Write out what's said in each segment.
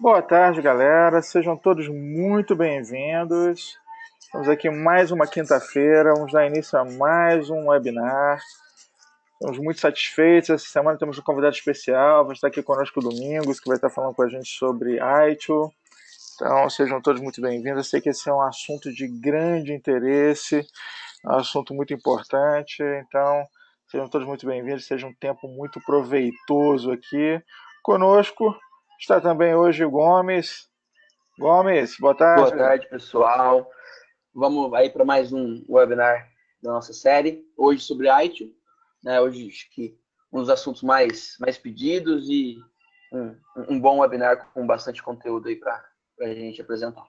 Boa tarde, galera. Sejam todos muito bem-vindos. Estamos aqui mais uma quinta-feira. Vamos dar início a mais um webinar. Estamos muito satisfeitos. Essa semana temos um convidado especial. Vai estar aqui conosco o Domingos, que vai estar falando com a gente sobre ITIL. Então, sejam todos muito bem-vindos. Eu sei que esse é um assunto de grande interesse, um assunto muito importante. Então, sejam todos muito bem-vindos. Seja um tempo muito proveitoso aqui. Conosco está também hoje o Gomes. Gomes, boa Boa tarde. tarde, pessoal. Vamos aí para mais um webinar da nossa série, hoje sobre ITIL, né? Hoje acho que um dos assuntos mais pedidos e um bom webinar com bastante conteúdo aí para a gente apresentar.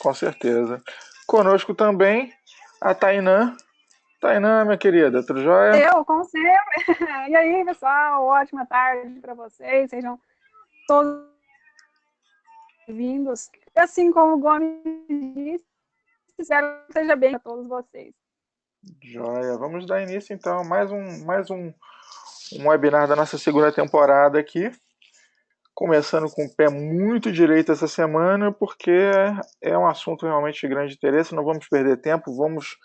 Com certeza. Conosco também a Tainã. Tainã, minha querida, tudo jóia? Como sempre. E aí, pessoal, ótima tarde para vocês. Sejam todos bem-vindos. Assim como o Gomes disse, espero que seja bem a todos vocês. Jóia. Vamos dar início, então, a mais um webinar da nossa segunda temporada aqui. Começando com o pé muito direito essa semana, porque é um assunto realmente de grande interesse. Não vamos perder tempo, vamos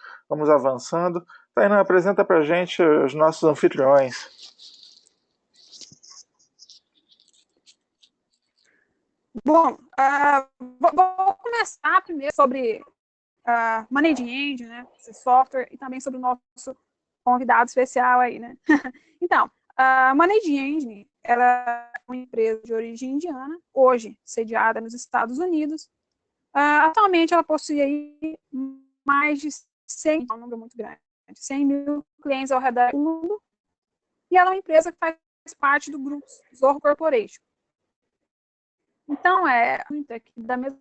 avançando. Tainá, apresenta pra gente os nossos anfitriões. Bom, vou começar primeiro sobre Managed Engine, né, esse software, e também sobre o nosso convidado especial aí, né. Então, a Managed Engine, ela é uma empresa de origem indiana, hoje sediada nos Estados Unidos. Atualmente, ela possui aí mais de 100, um número muito grande, 100 mil clientes ao redor do mundo, e ela é uma empresa que faz parte do grupo Zorro Corporation. Então, da mesma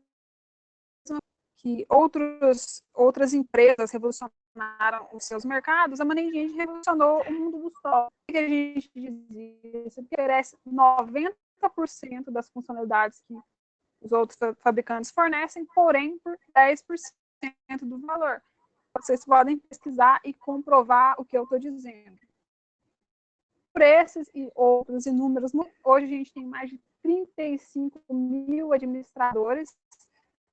que outras empresas revolucionaram os seus mercados, a Managed Engine revolucionou o mundo do software. O que a gente dizia? Isso oferece 90% das funcionalidades que os outros fabricantes fornecem, porém por 10% do valor. Vocês podem pesquisar e comprovar o que eu estou dizendo. Por esses e outros inúmeros, hoje a gente tem mais de 35 mil administradores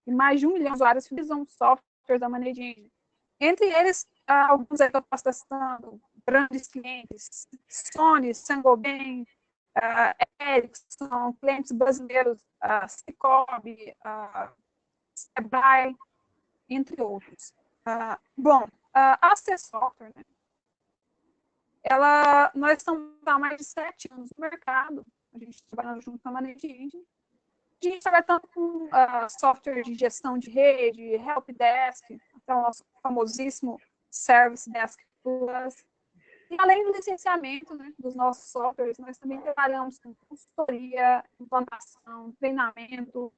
e mais de 1 milhão de usuários que utilizam software da Managed Engine. Entre eles, alguns aí que eu posso estar citando, grandes clientes, Sony, Saint-Gobain, Ericsson, clientes brasileiros, Cicobi, Sebrae, entre outros. Bom, a C Software, né? Nós estamos há mais de 7 anos no mercado, a gente trabalhando junto com a Managed Engine. A gente trabalha tanto com software de gestão de rede, helpdesk, até o nosso famosíssimo Service Desk Plus. E além do licenciamento, né, dos nossos softwares, nós também trabalhamos com consultoria, implantação, treinamento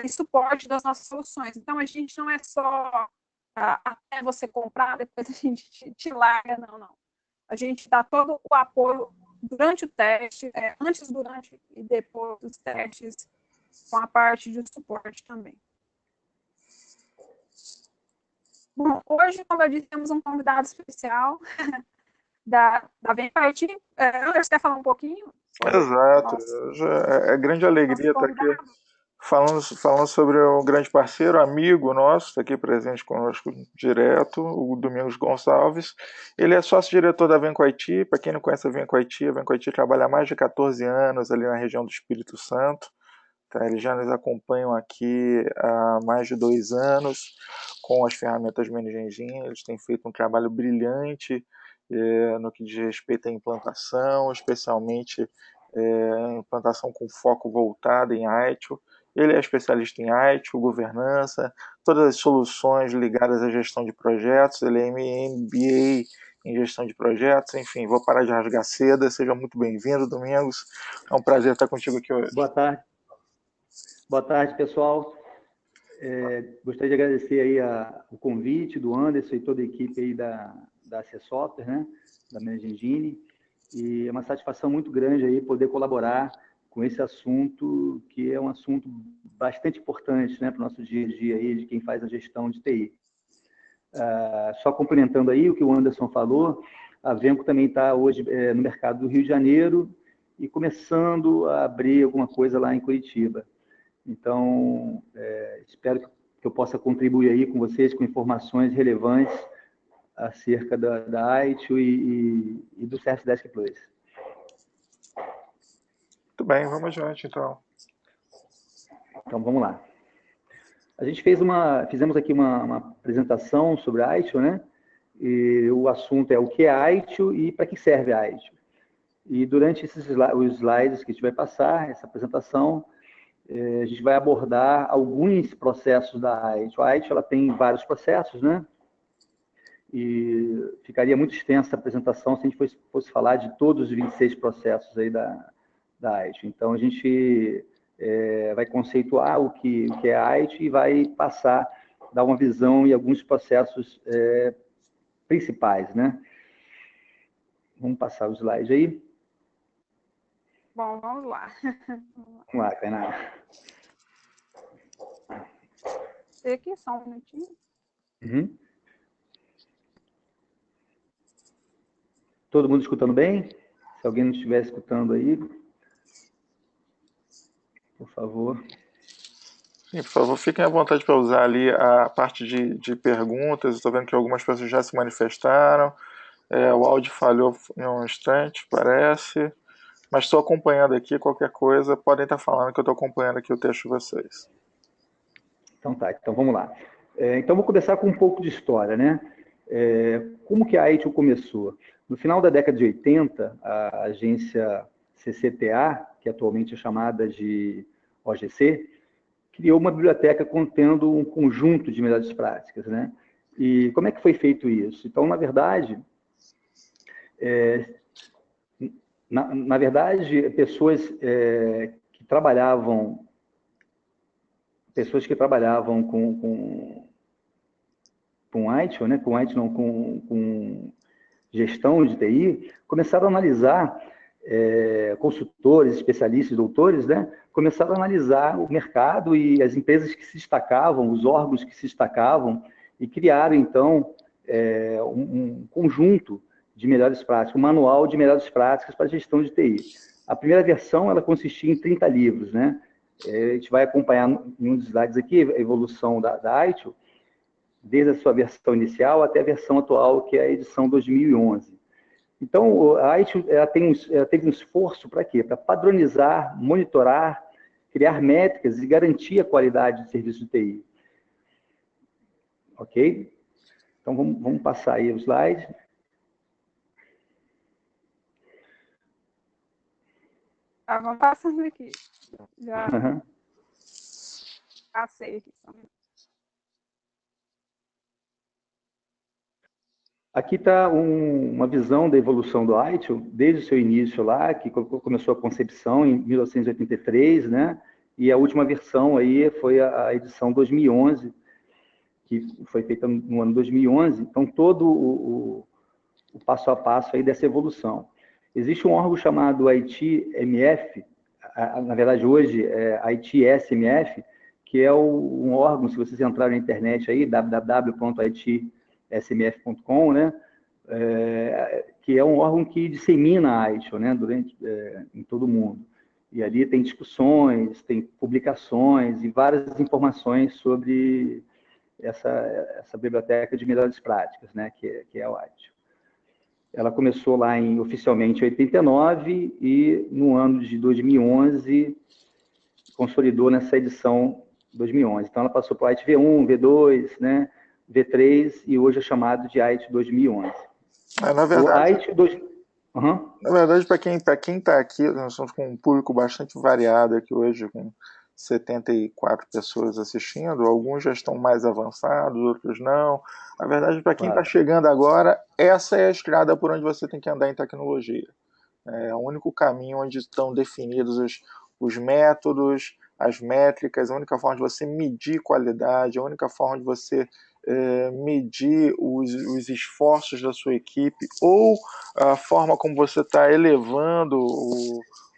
e suporte das nossas soluções. Então, a gente não é só até você comprar, depois a gente te larga, não. A gente dá todo o apoio durante o teste, antes, durante e depois dos testes, com a parte de suporte também. Bom, hoje, como eu disse, temos um convidado especial da VenQuIT. Anderson, quer falar um pouquinho? Exato. É grande alegria estar aqui falando sobre um grande parceiro, amigo nosso, está aqui presente conosco direto, o Domingos Gonçalves. Ele é sócio-diretor da VenQuIT. Para quem não conhece a VenQuIT trabalha há mais de 14 anos ali na região do Espírito Santo. Tá? Eles já nos acompanham aqui há mais de 2 anos com as ferramentas Managed Engine. Eles têm feito um trabalho brilhante no que diz respeito à implantação, especialmente implantação com foco voltado em ITIL. Ele é especialista em ITIL, governança, todas as soluções ligadas à gestão de projetos. Ele é MBA em gestão de projetos. Enfim, vou parar de rasgar seda. Seja muito bem-vindo, Domingos. É um prazer estar contigo aqui hoje. Boa tarde. Boa tarde, pessoal. Gostaria de agradecer aí o convite do Anderson e toda a equipe aí da C Software, né, da Managed Engine, e é uma satisfação muito grande aí poder colaborar com esse assunto, que é um assunto bastante importante, né, para o nosso dia a dia aí, de quem faz a gestão de TI. Só complementando aí o que o Anderson falou, a Venco também está hoje no mercado do Rio de Janeiro e começando a abrir alguma coisa lá em Curitiba. Então, espero que eu possa contribuir aí com vocês com informações relevantes acerca da Aitio e do Service Desk Plus. Muito bem, vamos adiante, então. Então, vamos lá. A gente fizemos aqui uma apresentação sobre a Aitio, né? E o assunto é o que é a Aitio e para que serve a Aitio. E durante os slides que a gente vai passar, essa apresentação, a gente vai abordar alguns processos da Aitio. A Aitio, ela tem vários processos, né? E ficaria muito extensa a apresentação se a gente fosse falar de todos os 26 processos aí da Aitio. Então, a gente vai conceituar o que é a Aitio e vai dar uma visão e alguns processos principais, né? Vamos passar o slide aí. Bom, vamos lá. Vamos lá, Tainá. Tem aqui só um minutinho. Uhum. Todo mundo escutando bem? Se alguém não estiver escutando aí, por favor. Sim, por favor, fiquem à vontade para usar ali a parte de perguntas. Estou vendo que algumas pessoas já se manifestaram. O áudio falhou em um instante, parece. Mas estou acompanhando aqui, qualquer coisa, podem estar falando que eu estou acompanhando aqui o texto de vocês. Então tá, então vamos lá. Então vou começar com um pouco de história, né? Como que a Aitio começou? No final da década de 80, a agência CCTA, que atualmente é chamada de OGC, criou uma biblioteca contendo um conjunto de melhores práticas, né? E como é que foi feito isso? Então, na verdade, pessoas que trabalhavam com Aitio, né? Com gestão de TI, começaram a analisar, consultores, especialistas, doutores, né? Começaram a analisar o mercado e as empresas que se destacavam, os órgãos que se destacavam, e criaram, então, um conjunto de melhores práticas, um manual de melhores práticas para a gestão de TI. A primeira versão, ela consistia em 30 livros, né? A gente vai acompanhar em um dos slides aqui a evolução da Aitio, desde a sua versão inicial até a versão atual, que é a edição 2011. Então, a Aitio teve um esforço para quê? Para padronizar, monitorar, criar métricas e garantir a qualidade de serviço de TI. Ok? Então, vamos passar aí o slide. Vamos passando aqui. Já passei aqui. Aqui está uma visão da evolução do Aitio, desde o seu início lá, que começou a concepção em 1983, né? E a última versão aí foi a edição 2011, que foi feita no ano 2011. Então, todo o passo a passo aí dessa evolução. Existe um órgão chamado ITMF, na verdade, hoje é ITSMF, que é um órgão, se vocês entrarem na internet aí, www.itsmf.com, né? Que é um órgão que dissemina a Aitio, né? Em todo o mundo. E ali tem discussões, tem publicações e várias informações sobre essa biblioteca de melhores práticas, né? Que é a Aitio. Ela começou lá oficialmente em 89 e no ano de 2011 consolidou nessa edição 2011. Então, ela passou para o Aitio V1, V2, né? V3 e hoje é chamado de Aitio 2011. Na verdade, Na verdade, para quem está aqui, nós estamos com um público bastante variado aqui hoje, com 74 pessoas assistindo, alguns já estão mais avançados, outros não. Na verdade, para quem está chegando agora, essa é a estrada por onde você tem que andar em tecnologia. É o único caminho onde estão definidos os métodos, as métricas, a única forma de você medir qualidade, a única forma de você medir os esforços da sua equipe ou a forma como você está elevando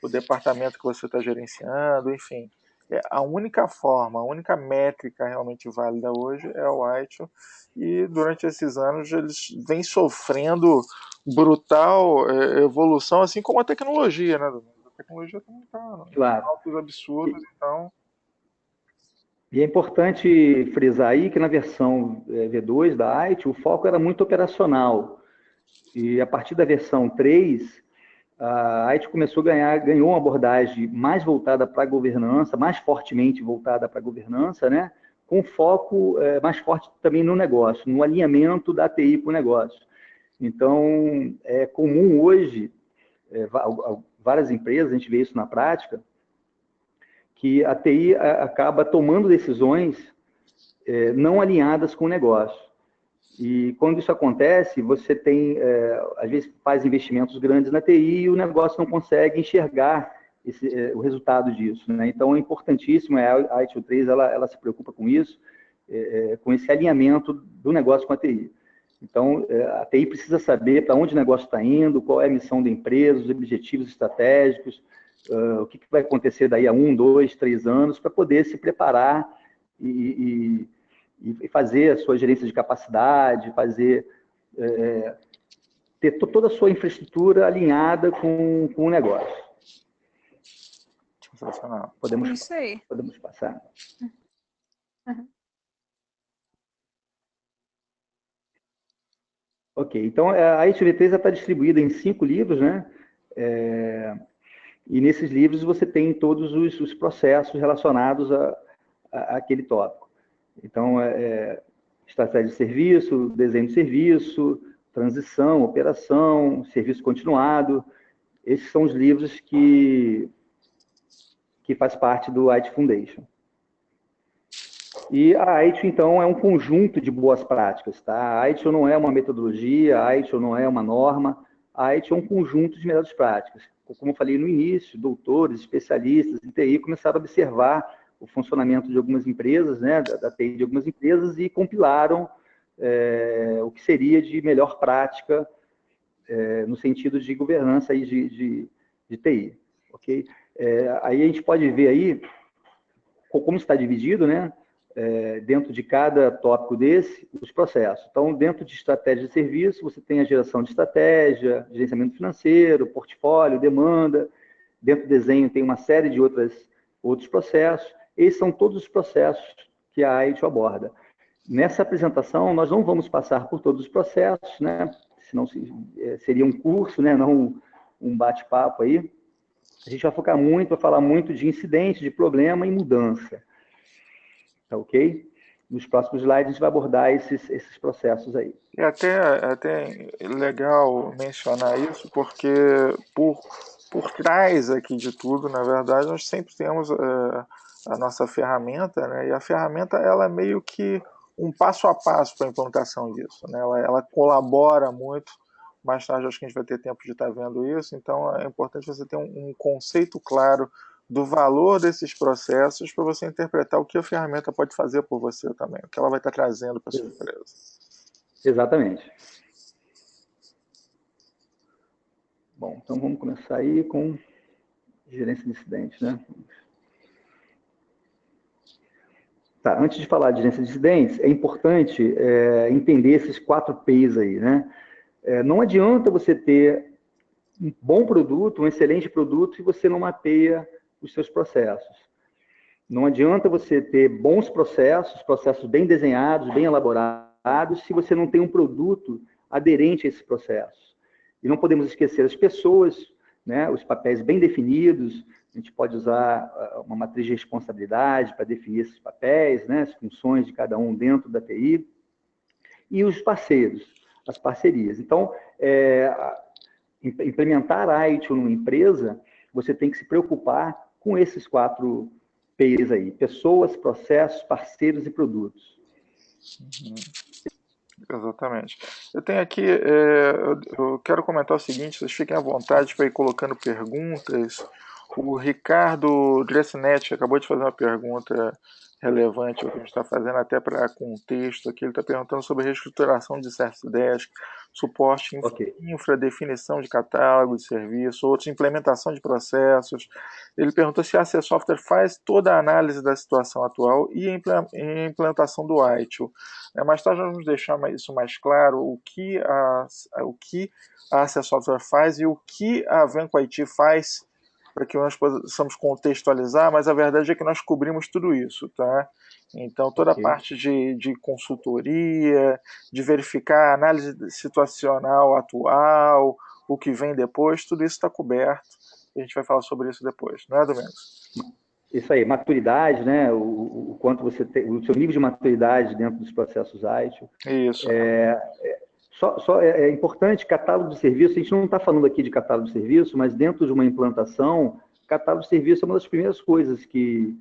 o departamento que você está gerenciando, enfim. A única forma, a única métrica realmente válida hoje é o ITIL, e durante esses anos eles vêm sofrendo brutal evolução, assim como a tecnologia, né? A tecnologia também está Claro. altos absurdos, então... E é importante frisar aí que na versão V2 da IT, o foco era muito operacional. E a partir da versão 3, a IT ganhou uma abordagem mais voltada para a governança, mais fortemente voltada para a governança, né? Com foco mais forte também no negócio, no alinhamento da TI para o negócio. Então, é comum hoje, várias empresas, a gente vê isso na prática, que a TI acaba tomando decisões não alinhadas com o negócio. E quando isso acontece, você tem, às vezes, faz investimentos grandes na TI e o negócio não consegue enxergar o resultado disso, né? Então, é importantíssimo, a ITIL 3 ela se preocupa com isso, com esse alinhamento do negócio com a TI. Então, a TI precisa saber para onde o negócio está indo, qual é a missão da empresa, os objetivos estratégicos, o que vai acontecer daí a 1, 2, 3 anos, para poder se preparar e fazer a sua gerência de capacidade, ter toda a sua infraestrutura alinhada com o negócio. Sensacional. Podemos passar. Uhum. Ok, então a ITV3 está distribuída em 5 livros, né? E nesses livros você tem todos os processos relacionados àquele tópico. Então, estratégia de serviço, desenho de serviço, transição, operação, serviço continuado. Esses são os livros que faz parte do IT Foundation. E a ITIL, então, é um conjunto de boas práticas, tá? A ITIL não é uma metodologia, a ITIL não é uma norma, a ITIL é um conjunto de melhores práticas. Como eu falei no início, doutores, especialistas em TI começaram a observar o funcionamento de algumas empresas, né, da TI de algumas empresas, e compilaram o que seria de melhor prática no sentido de governança aí de TI, ok? Aí a gente pode ver aí como está dividido, né, dentro de cada tópico desse, os processos. Então, dentro de estratégia de serviço, você tem a geração de estratégia, gerenciamento financeiro, portfólio, demanda. Dentro do desenho tem uma série de outros processos. Esses são todos os processos que a ITIL aborda. Nessa apresentação, nós não vamos passar por todos os processos, né? Senão seria um curso, né? Não um bate-papo aí. A gente vai focar muito, vai falar muito de incidente, de problema e mudança. Tá ok? Nos próximos slides a gente vai abordar esses processos aí. É até legal mencionar isso, porque por trás aqui de tudo, na verdade, nós sempre temos a nossa ferramenta, né? E a ferramenta, ela é meio que um passo a passo para a implantação disso, né? Ela colabora muito. Mais tarde acho que a gente vai ter tempo de estar vendo isso, então é importante você ter um conceito claro do valor desses processos para você interpretar o que a ferramenta pode fazer por você também, o que ela vai estar trazendo para a sua empresa. Exatamente. Bom, então vamos começar aí com gerência de incidentes, né? Tá, antes de falar de gerência de incidentes, é importante entender esses 4 P's aí, né? Não adianta você ter um bom produto, um excelente produto, se você não mapeia os seus processos. Não adianta você ter bons processos bem desenhados, bem elaborados, se você não tem um produto aderente a esses processos. E não podemos esquecer as pessoas, né, os papéis bem definidos. A gente pode usar uma matriz de responsabilidade para definir esses papéis, né, as funções de cada um dentro da TI. E os parceiros, as parcerias. Então, implementar a ITIL numa empresa, você tem que se preocupar com esses 4 P's aí: pessoas, processos, parceiros e produtos. Exatamente. Eu tenho aqui, eu quero comentar o seguinte, vocês fiquem à vontade para ir colocando perguntas. O Ricardo Dressinetti acabou de fazer uma pergunta relevante ao que a gente está fazendo, até para contexto aqui. Ele está perguntando sobre a reestruturação de certas ideias, suporte Ok. infra, definição de catálogo de serviço, outros, implementação de processos. Ele perguntou se a AC Software faz toda a análise da situação atual e a implementação do ITIL. Mais tarde nós vamos deixar isso mais claro, o que a AC Software faz e o que a Venco IT faz, para que nós possamos contextualizar, mas a verdade é que nós cobrimos tudo isso, tá? Então, toda a parte de consultoria, de verificar a análise situacional atual, o que vem depois, tudo isso está coberto. A gente vai falar sobre isso depois, não é, Domingos? Isso aí, maturidade, né? O quanto você tem, o seu nível de maturidade dentro dos processos ITIL. Isso. É importante, catálogo de serviço, a gente não está falando aqui de catálogo de serviço, mas dentro de uma implantação, catálogo de serviço é uma das primeiras coisas que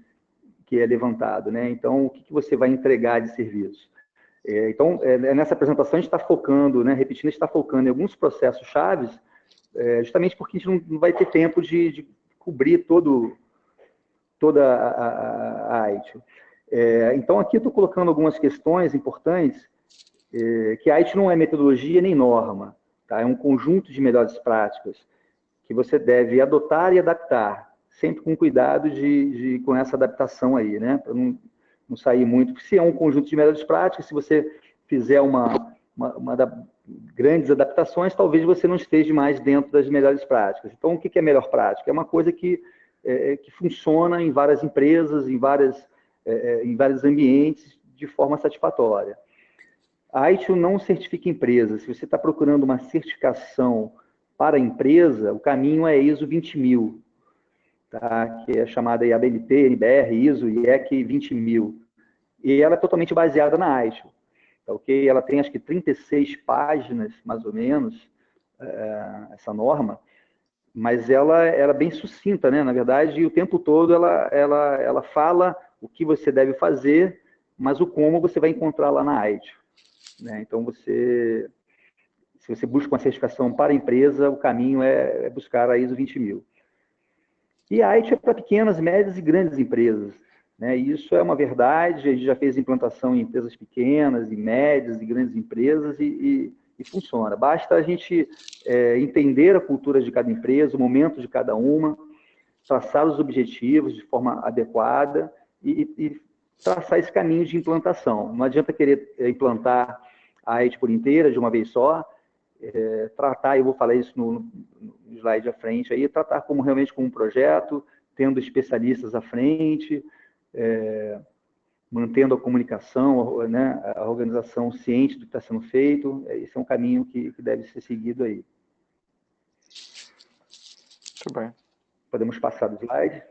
é levantado, né? Então, o que você vai entregar de serviço? Então, nessa apresentação, a gente está focando, né? Repetindo, a gente está focando em alguns processos chaves, justamente porque a gente não vai ter tempo de cobrir toda a ITIL. Então, aqui eu estou colocando algumas questões importantes, que a ITIL não é metodologia nem norma, tá? É um conjunto de melhores práticas que você deve adotar e adaptar, sempre com cuidado com essa adaptação aí, né? Para não sair muito. Se é um conjunto de melhores práticas, se você fizer grandes adaptações, talvez você não esteja mais dentro das melhores práticas. Então, o que é melhor prática? É uma coisa que funciona em várias empresas, em vários ambientes, de forma satisfatória. A ITIL não certifica empresa. Se você está procurando uma certificação para a empresa, o caminho é ISO 20000, tá? Que é chamada aí ABNT, NBR, ISO, IEC 20000. E ela é totalmente baseada na ITIL. Tá, ok? Ela tem, acho que, 36 páginas, mais ou menos, essa norma, mas ela é bem sucinta, né? Na verdade, o tempo todo ela fala o que você deve fazer, mas o como você vai encontrar lá na ITIL. Né? Então, se você busca uma certificação para a empresa, o caminho é buscar a ISO 20000. E a ITIL é para pequenas, médias e grandes empresas. Né? E isso é uma verdade, a gente já fez implantação em empresas pequenas, e médias e grandes empresas e funciona. Basta a gente entender a cultura de cada empresa, o momento de cada uma, traçar os objetivos de forma adequada e traçar esse caminho de implantação. Não adianta querer implantar a ITIL por inteira, de uma vez só, tratar, eu vou falar isso no slide à frente, aí, tratar realmente como um projeto, tendo especialistas à frente, mantendo a comunicação, né, a organização ciente do que está sendo feito. Esse é um caminho que deve ser seguido aí. Muito bem. Podemos passar do slide?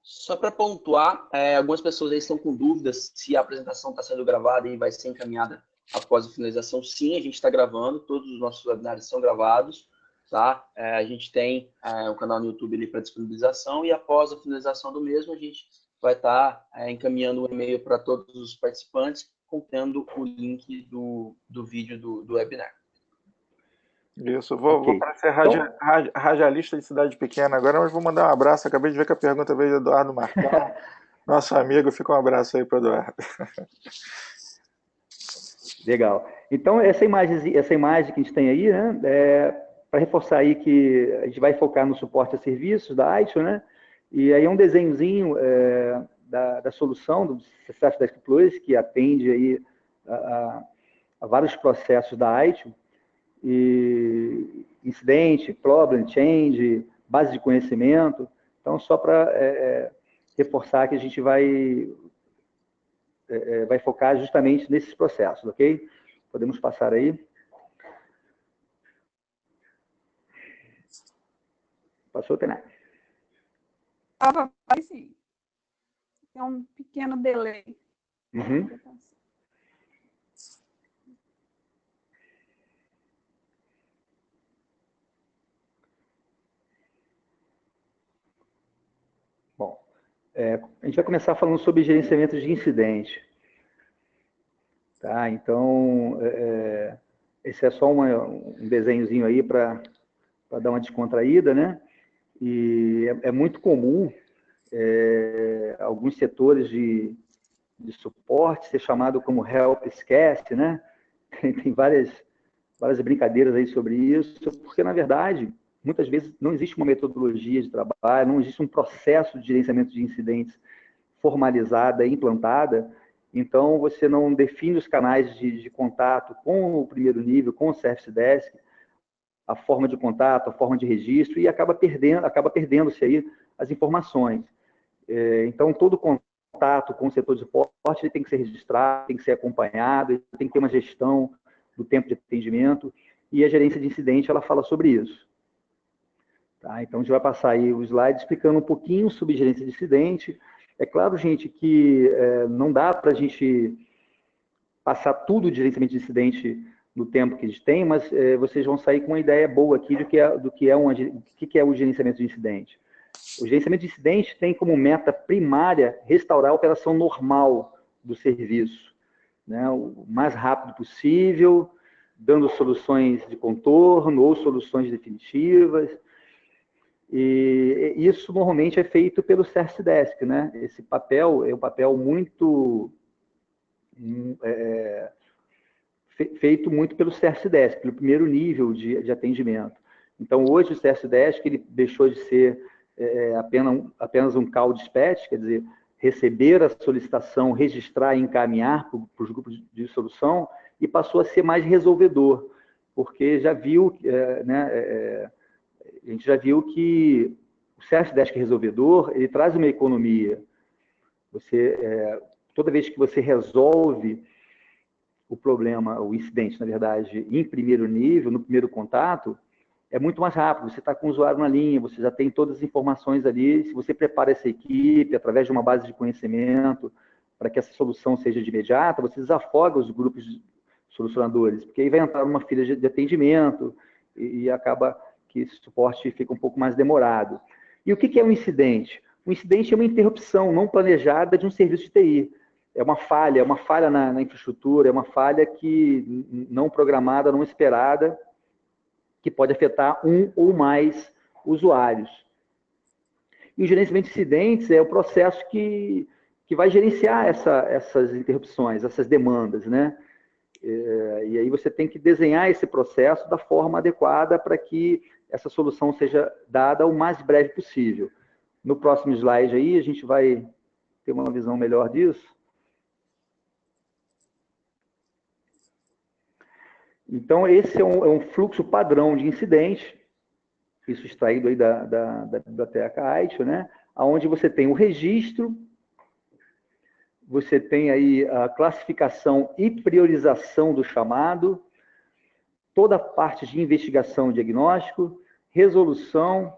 Só para pontuar, algumas pessoas aí estão com dúvidas se a apresentação está sendo gravada e vai ser encaminhada após a finalização. Sim, a gente está gravando, todos os nossos webinários são gravados, tá? A gente tem um canal no YouTube ali para disponibilização e após a finalização do mesmo, a gente vai estar encaminhando um e-mail para todos os participantes, contendo o link do vídeo do webinar. Isso, vou para ser radialista de cidade pequena agora, mas vou mandar um abraço. Acabei de ver que a pergunta veio do Eduardo Marcão, nosso amigo. Fica um abraço aí para o Eduardo. Legal. Então, essa imagem que a gente tem aí, né, para reforçar aí que a gente vai focar no suporte a serviços da ITIL, né, e aí é um desenhozinho da solução do Success Desk Plus, que atende aí a vários processos da ITIL, e incidente, problem, change, base de conhecimento. Então, só para reforçar que a gente vai focar justamente nesses processos, ok? Podemos passar aí. Passou, Tainá? Vai sim. Tem um pequeno delay. Uhum. Bom, a gente vai começar falando sobre gerenciamento de incidente. Tá? Então, esse é só um desenhozinho aí para dar uma descontraída, né? E é muito comum alguns setores de suporte ser chamado como help esquece, né? Tem várias várias brincadeiras aí sobre isso, porque, na verdade, muitas vezes não existe uma metodologia de trabalho, não existe um processo de gerenciamento de incidentes formalizada, implantada, então você não define os canais de contato com o primeiro nível, com o Service Desk, a forma de contato, a forma de registro, e acaba perdendo-se aí as informações. Então, todo contato com o setor de suporte ele tem que ser registrado, tem que ser acompanhado, tem que ter uma gestão do tempo de atendimento, e a gerência de incidente ela fala sobre isso. Tá? Então, a gente vai passar aí o slide explicando um pouquinho sobre gerência de incidente. É claro, gente, que não dá para a gente passar tudo de gerenciamento de incidente no tempo que a gente tem, mas vocês vão sair com uma ideia boa aqui do que é o gerenciamento de incidente. O gerenciamento de incidente tem como meta primária restaurar a operação normal do serviço, né, o mais rápido possível, dando soluções de contorno ou soluções definitivas. E isso normalmente é feito pelo Service Desk, né? Esse papel é um papel muito feito muito pelo Service Desk, pelo primeiro nível de atendimento. Então, hoje o Service Desk ele deixou de ser apenas um call dispatch, quer dizer, receber a solicitação, registrar e encaminhar para os grupos de solução, e passou a ser mais resolvedor, porque já viu, a gente já viu que o Service Desk resolvedor, ele traz uma economia. Toda vez que você resolve o problema, o incidente, na verdade, em primeiro nível, no primeiro contato, é muito mais rápido. Você está com o usuário na linha, você já tem todas as informações ali. Se você prepara essa equipe através de uma base de conhecimento para que essa solução seja de imediata, você desafoga os grupos solucionadores, porque aí vai entrar numa fila de atendimento e acaba que esse suporte fica um pouco mais demorado. E o que é um incidente? Um incidente é uma interrupção não planejada de um serviço de TI. É uma falha na infraestrutura, é uma falha não programada, não esperada, que pode afetar um ou mais usuários. E o gerenciamento de incidentes é o processo que vai gerenciar essas interrupções, essas demandas, né? E aí você tem que desenhar esse processo da forma adequada para que essa solução seja dada o mais breve possível. No próximo slide aí, a gente vai ter uma visão melhor disso. Então, esse é um fluxo padrão de incidente, isso extraído aí da biblioteca AITIO, né? Onde você tem o registro, você tem aí a classificação e priorização do chamado, toda a parte de investigação e diagnóstico, resolução,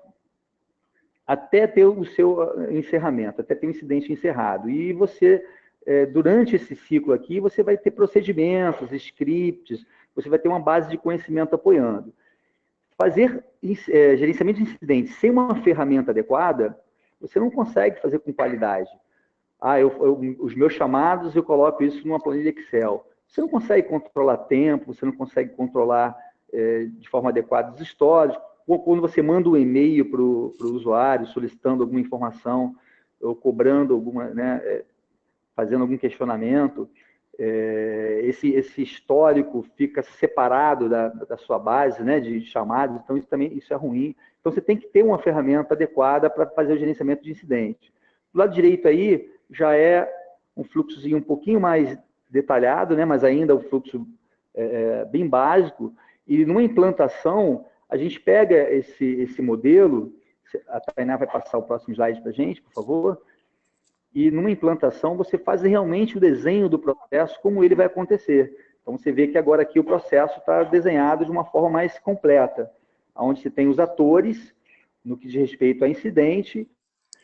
até ter o seu encerramento, até ter o incidente encerrado. E você, durante esse ciclo aqui, você vai ter procedimentos, scripts, você vai ter uma base de conhecimento apoiando. Fazer gerenciamento de incidentes sem uma ferramenta adequada, você não consegue fazer com qualidade. Os meus chamados, eu coloco isso numa planilha Excel. Você não consegue controlar tempo, você não consegue controlar de forma adequada os históricos. Ou quando você manda um e-mail para o usuário solicitando alguma informação, ou cobrando alguma, né, fazendo algum questionamento, esse histórico fica separado da sua base, né, de chamados, então isso é ruim. Então você tem que ter uma ferramenta adequada para fazer o gerenciamento de incidente. Do lado direito aí já é um fluxozinho um pouquinho mais detalhado, né, mas ainda um fluxo bem básico, e numa implantação a gente pega esse modelo, a Tainá vai passar o próximo slide para a gente, por favor, e numa implantação você faz realmente o desenho do processo, como ele vai acontecer. Então você vê que agora aqui o processo está desenhado de uma forma mais completa, onde você tem os atores, no que diz respeito a incidente,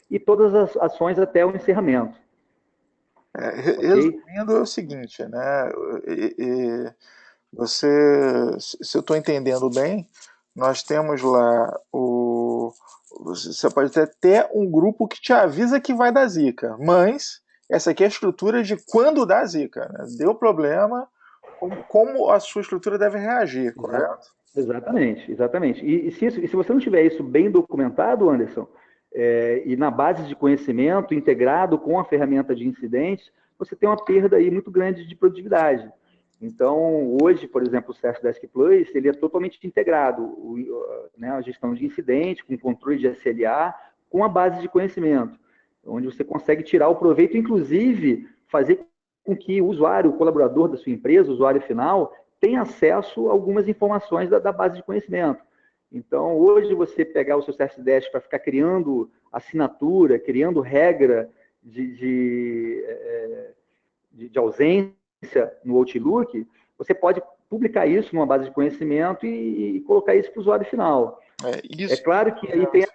e todas as ações até o encerramento. Resumindo, é o seguinte, né? Se eu estou entendendo bem, nós temos lá você pode ter até um grupo que te avisa que vai dar zica, mas essa aqui é a estrutura de quando dá zica, né? Deu problema, como a sua estrutura deve reagir, correto? Exatamente. E se você não tiver isso bem documentado, Anderson, e na base de conhecimento integrado com a ferramenta de incidentes, você tem uma perda aí muito grande de produtividade. Então, hoje, por exemplo, o Service Plus, ele é totalmente integrado, né, a gestão de incidente, com controle de SLA, com a base de conhecimento, onde você consegue tirar o proveito, inclusive fazer com que o usuário, o colaborador da sua empresa, o usuário final, tenha acesso a algumas informações da base de conhecimento. Então, hoje, você pegar o seu Service Desk para ficar criando assinatura, criando regra de ausência no Outlook, você pode publicar isso numa base de conhecimento e colocar isso para o usuário final. É claro que aí tem...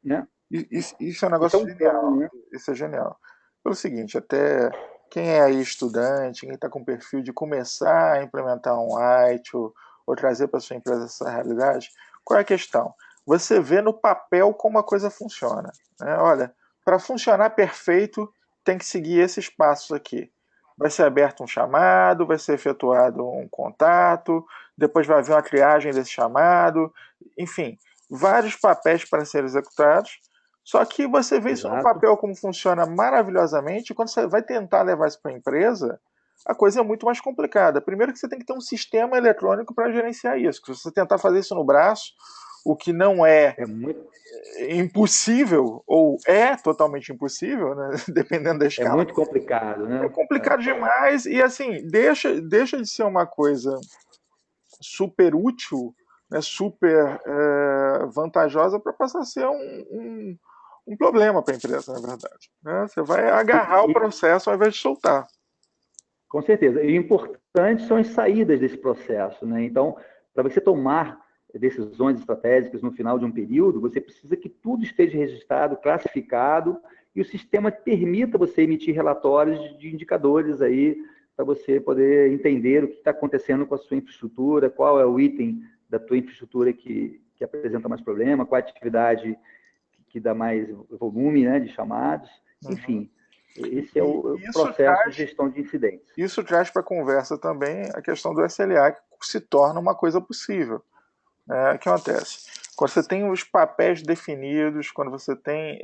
Né? Isso é um negócio genial. Né? Isso é genial. Pelo seguinte, até quem é aí estudante, quem está com perfil de começar a implementar um ITIL ou trazer para sua empresa essa realidade, qual é a questão? Você vê no papel como a coisa funciona. Né? Olha, para funcionar perfeito, tem que seguir esses passos aqui. Vai ser aberto um chamado, vai ser efetuado um contato, depois vai haver uma triagem desse chamado, enfim, vários papéis para serem executados. Só que você vê isso no papel como funciona maravilhosamente, e quando você vai tentar levar isso para a empresa, a coisa é muito mais complicada. Primeiro que você tem que ter um sistema eletrônico para gerenciar isso. Se você tentar fazer isso no braço, o que não é impossível, ou é totalmente impossível, né? Dependendo da escala. É muito complicado, né? É complicado demais, e assim, deixa de ser uma coisa super útil, né? Super vantajosa, para passar a ser um problema para a empresa, na verdade. Né? Você vai agarrar o processo ao invés de soltar. Com certeza. E o importante são as saídas desse processo. Né? Então, para você tomar decisões estratégicas no final de um período, você precisa que tudo esteja registrado, classificado, e o sistema permita você emitir relatórios de indicadores aí, para você poder entender o que está acontecendo com a sua infraestrutura, qual é o item da tua infraestrutura que apresenta mais problema, qual a atividade que dá mais volume, né, de chamados, enfim. Esse é o processo de gestão de incidentes. Isso traz para a conversa também a questão do SLA, que se torna uma coisa possível. O que acontece? Quando você tem os papéis definidos, quando você tem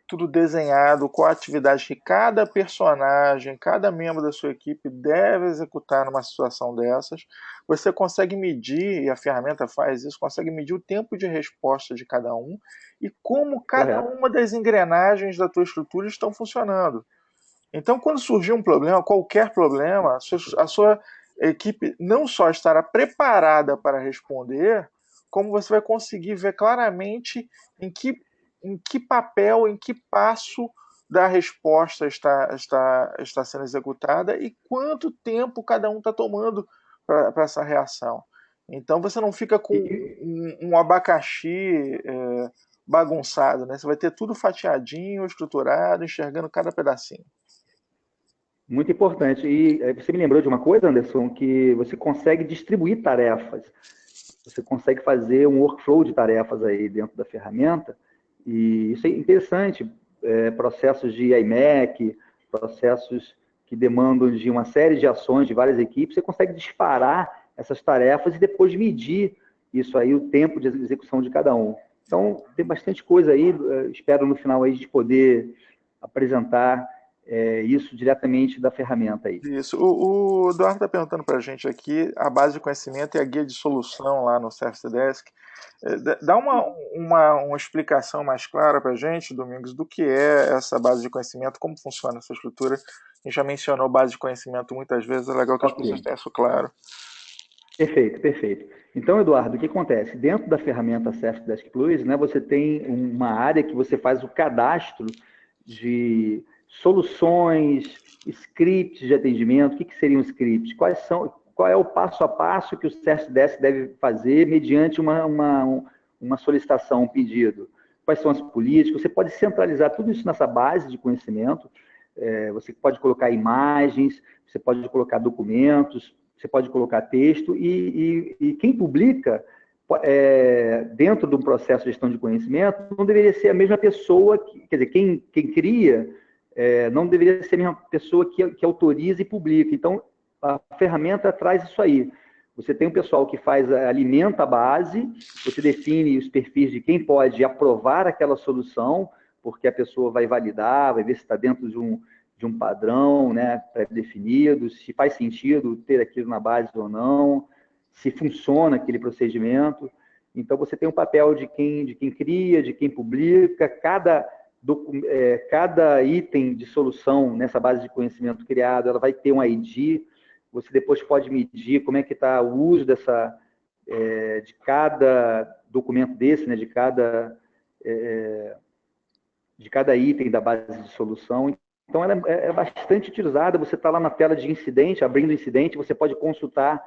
tudo desenhado, qual a atividade que cada personagem, cada membro da sua equipe deve executar numa situação dessas, você consegue medir, e a ferramenta faz isso, consegue medir o tempo de resposta de cada um e como cada uma das engrenagens da tua estrutura estão funcionando. Então, quando surgir um problema, qualquer problema, a sua equipe não só estará preparada para responder, como você vai conseguir ver claramente em que papel, em que passo da resposta está sendo executada e quanto tempo cada um está tomando para essa reação. Então você não fica com um abacaxi bagunçado, né? Você vai ter tudo fatiadinho, estruturado, enxergando cada pedacinho. Muito importante. E você me lembrou de uma coisa, Anderson, que você consegue distribuir tarefas. Você consegue fazer um workflow de tarefas aí dentro da ferramenta. E isso é interessante. Processos de IMAC, processos que demandam de uma série de ações de várias equipes, você consegue disparar essas tarefas e depois medir isso aí, o tempo de execução de cada um. Então, tem bastante coisa aí. Espero no final aí de poder apresentar isso diretamente da ferramenta aí. Isso. O Eduardo está perguntando para a gente aqui a base de conhecimento e a guia de solução lá no Service Desk. Dá uma explicação mais clara para a gente, Domingos, do que é essa base de conhecimento, como funciona essa estrutura. A gente já mencionou base de conhecimento muitas vezes, é legal que as pessoas tenham isso claro. Perfeito, perfeito. Então, Eduardo, o que acontece? Dentro da ferramenta Service Desk Plus, né, você tem uma área que você faz o cadastro de soluções, scripts de atendimento. O que seriam scripts? Qual é o passo a passo que o Service Desk deve fazer mediante uma solicitação, um pedido? Quais são as políticas? Você pode centralizar tudo isso nessa base de conhecimento. Você pode colocar imagens, você pode colocar documentos, você pode colocar texto, e quem publica dentro de um processo de gestão de conhecimento não deveria ser a mesma pessoa, quer dizer, quem cria não deveria ser a mesma pessoa que autoriza e publica. Então, a ferramenta traz isso aí. Você tem um pessoal que alimenta a base, você define os perfis de quem pode aprovar aquela solução, porque a pessoa vai validar, vai ver se está dentro de um padrão, né, pré-definido, se faz sentido ter aquilo na base ou não, se funciona aquele procedimento. Então, você tem um papel de quem cria, de quem publica, cada item de solução nessa base de conhecimento criado, ela vai ter um ID, você depois pode medir como é que está o uso de cada documento desse, né, de cada item da base de solução. Então, ela é bastante utilizada, você está lá na tela de incidente, abrindo o incidente, você pode consultar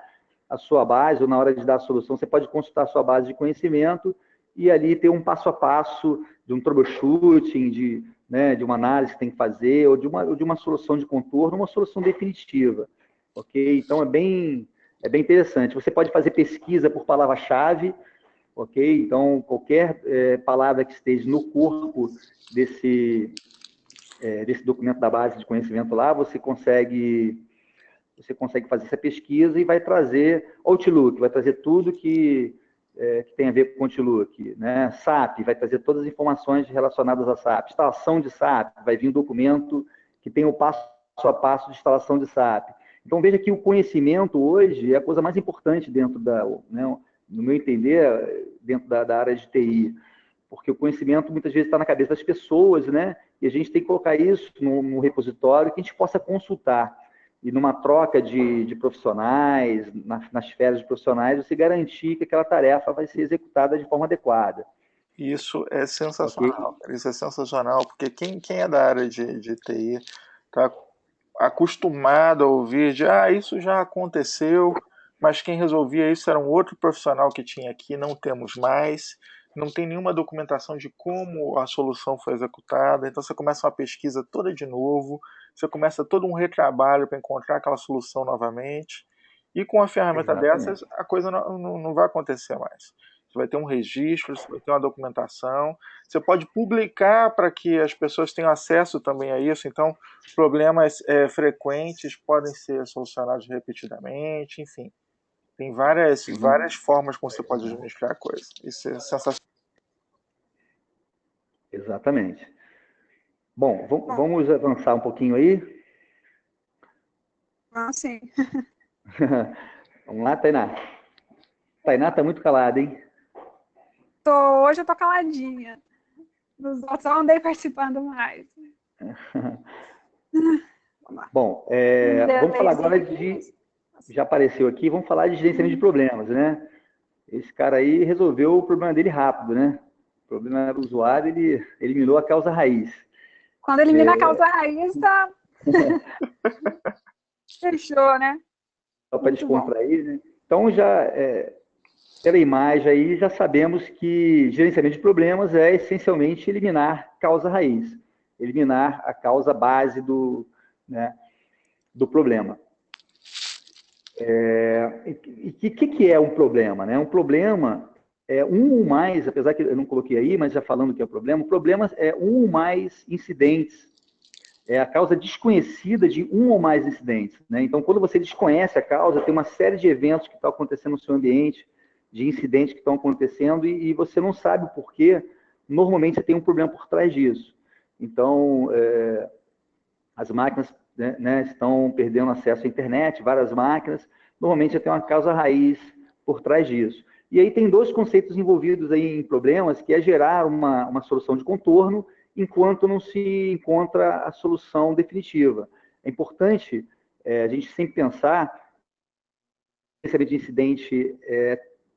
a sua base, ou na hora de dar a solução, você pode consultar a sua base de conhecimento e ali ter um passo a passo de um troubleshooting, de uma análise que tem que fazer, ou de uma solução de contorno, uma solução definitiva. Ok? Então, é bem interessante. Você pode fazer pesquisa por palavra-chave, ok? Então, qualquer palavra que esteja no corpo desse documento da base de conhecimento lá, você consegue fazer essa pesquisa e vai trazer Outlook, vai trazer tudo que tem a ver com Outlook, né? SAP, vai trazer todas as informações relacionadas a SAP. Instalação de SAP, vai vir um documento que tem o passo a passo de instalação de SAP. Então, veja que o conhecimento hoje é a coisa mais importante dentro no meu entender, dentro da área de TI, porque o conhecimento muitas vezes está na cabeça das pessoas, né? E a gente tem que colocar isso no repositório que a gente possa consultar. E numa troca de profissionais, nas férias de profissionais, você garantir que aquela tarefa vai ser executada de forma adequada. Isso é sensacional. Okay? Isso é sensacional, porque quem é da área de TI está acostumado a ouvir isso já aconteceu, mas quem resolvia isso era um outro profissional que tinha aqui, não temos mais, não tem nenhuma documentação de como a solução foi executada, então você começa uma pesquisa toda de novo, você começa todo um retrabalho para encontrar aquela solução novamente, e com a ferramenta dessas, a coisa não vai acontecer mais. Você vai ter um registro, você vai ter uma documentação, você pode publicar para que as pessoas tenham acesso também a isso, então problemas frequentes podem ser solucionados repetidamente, enfim. Tem várias formas como você pode administrar a coisa. Isso é sensacional. Exatamente. Bom, vamos avançar um pouquinho aí? Sim. Vamos lá, Tainá. Tainá está muito calada, hein? Hoje eu tô caladinha. Dos outros eu andei participando mais. Bom, vamos falar agora já apareceu aqui, vamos falar de gerenciamento de problemas, né? Esse cara aí resolveu o problema dele rápido, né? O problema era o usuário, ele eliminou a causa raiz. Quando elimina a causa raiz, tá... Fechou, né? Só para descontrair, né? Então, pela imagem aí, já sabemos que gerenciamento de problemas é essencialmente eliminar causa raiz, eliminar a causa base do problema. E o que é um problema? Né? Um problema é um ou mais, apesar que eu não coloquei aí, mas já falando que é um problema é um ou mais incidentes, é a causa desconhecida de um ou mais incidentes. Né? Então, quando você desconhece a causa, tem uma série de eventos que estão acontecendo no seu ambiente, de incidentes que estão acontecendo e você não sabe o porquê, normalmente você tem um problema por trás disso. Então, as máquinas estão perdendo acesso à internet, várias máquinas, normalmente tem uma causa raiz por trás disso. E aí tem dois conceitos envolvidos aí em problemas, que é gerar uma solução de contorno, enquanto não se encontra a solução definitiva. É importante a gente sempre pensar que esse de incidente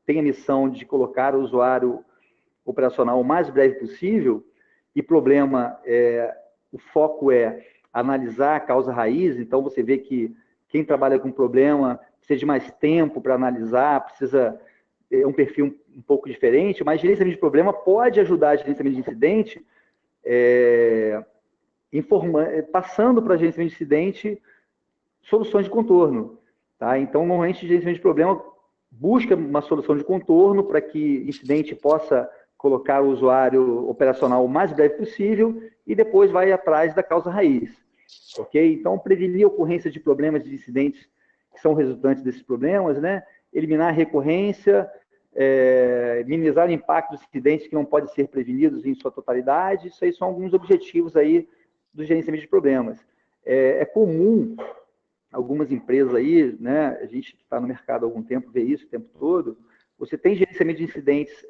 tem a missão de colocar o usuário operacional o mais breve possível, e problema, o foco é analisar a causa raiz, então você vê que quem trabalha com problema precisa de mais tempo para analisar, é um perfil um pouco diferente, mas gerenciamento de problema pode ajudar a gerenciamento de incidente, passando para gerenciamento de incidente soluções de contorno. Tá? Então, normalmente, o gerenciamento de problema busca uma solução de contorno para que o incidente possa colocar o usuário operacional o mais breve possível e depois vai atrás da causa raiz. Ok? Então, prevenir a ocorrência de problemas de incidentes que são resultantes desses problemas, né? Eliminar a recorrência, minimizar o impacto dos incidentes que não podem ser prevenidos em sua totalidade. Isso aí são alguns objetivos aí do gerenciamento de problemas. É comum algumas empresas aí, né, a gente que está no mercado há algum tempo vê isso o tempo todo, você tem gerenciamento de incidentes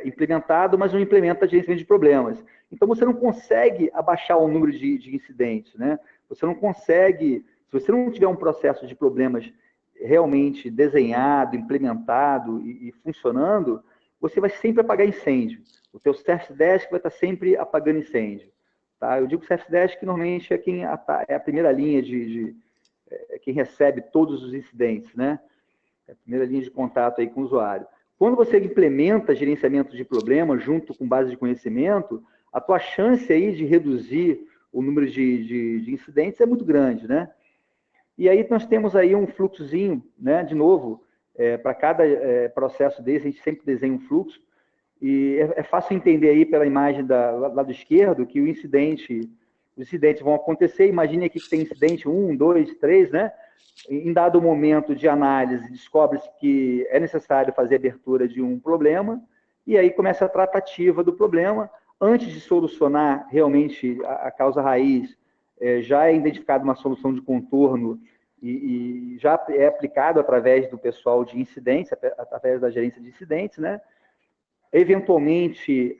implementado, mas não implementa gerenciamento de problemas. Então, você não consegue abaixar o número de incidentes, né? Você não consegue, se você não tiver um processo de problemas realmente desenhado, implementado e funcionando, você vai sempre apagar incêndio. O teu Service Desk vai estar sempre apagando incêndio. Tá? Eu digo Service Desk que normalmente é quem é a primeira linha quem recebe todos os incidentes, né? É a primeira linha de contato aí com o usuário. Quando você implementa gerenciamento de problemas junto com base de conhecimento, a tua chance aí de reduzir o número de incidentes é muito grande, né? E aí nós temos aí um fluxozinho, né? De novo, para cada processo desse, a gente sempre desenha um fluxo, e é fácil entender aí pela imagem do lado esquerdo que os incidentes vão acontecer. Imagine aqui que tem incidente 1, 2, 3, né? Em dado momento de análise, descobre-se que é necessário fazer a abertura de um problema, e aí começa a tratativa do problema. Antes de solucionar realmente a causa raiz, já é identificada uma solução de contorno e já é aplicado através do pessoal de incidentes, através da gerência de incidentes, né? Eventualmente,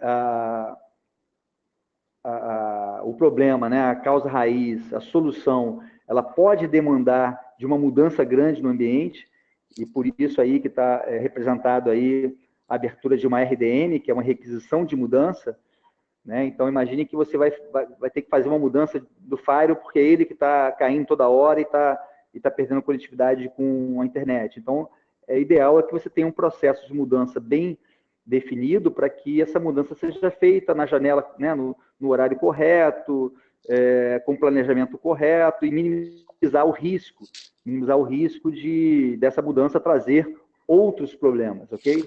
o problema, né, a causa raiz, a solução, ela pode demandar de uma mudança grande no ambiente, e por isso aí que está representado aí a abertura de uma RDM, que é uma requisição de mudança, né? Então, imagine que você vai ter que fazer uma mudança do Firewall, porque é ele que está caindo toda hora e está perdendo conectividade com a internet. Então, ideal é que você tenha um processo de mudança bem definido para que essa mudança seja feita na janela, né, no horário correto, com planejamento correto e minimizar o risco dessa mudança trazer outros problemas, ok?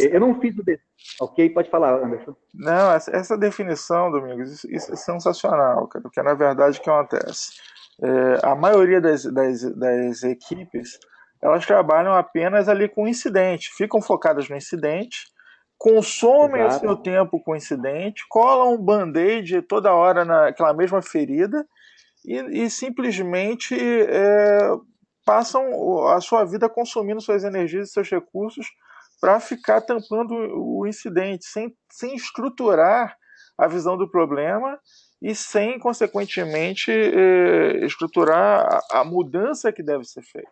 Eu não fiz o... Ok? Pode falar, Anderson. Não, essa definição, Domingos, isso é sensacional, cara, porque na verdade o que acontece? A maioria das equipes, elas trabalham apenas ali com incidente, ficam focadas no incidente, consomem Exato. O seu tempo com o incidente, colam um band-aid toda hora naquela mesma ferida e simplesmente passam a sua vida consumindo suas energias e seus recursos para ficar tampando o incidente, sem estruturar a visão do problema e sem, consequentemente, estruturar a mudança que deve ser feita.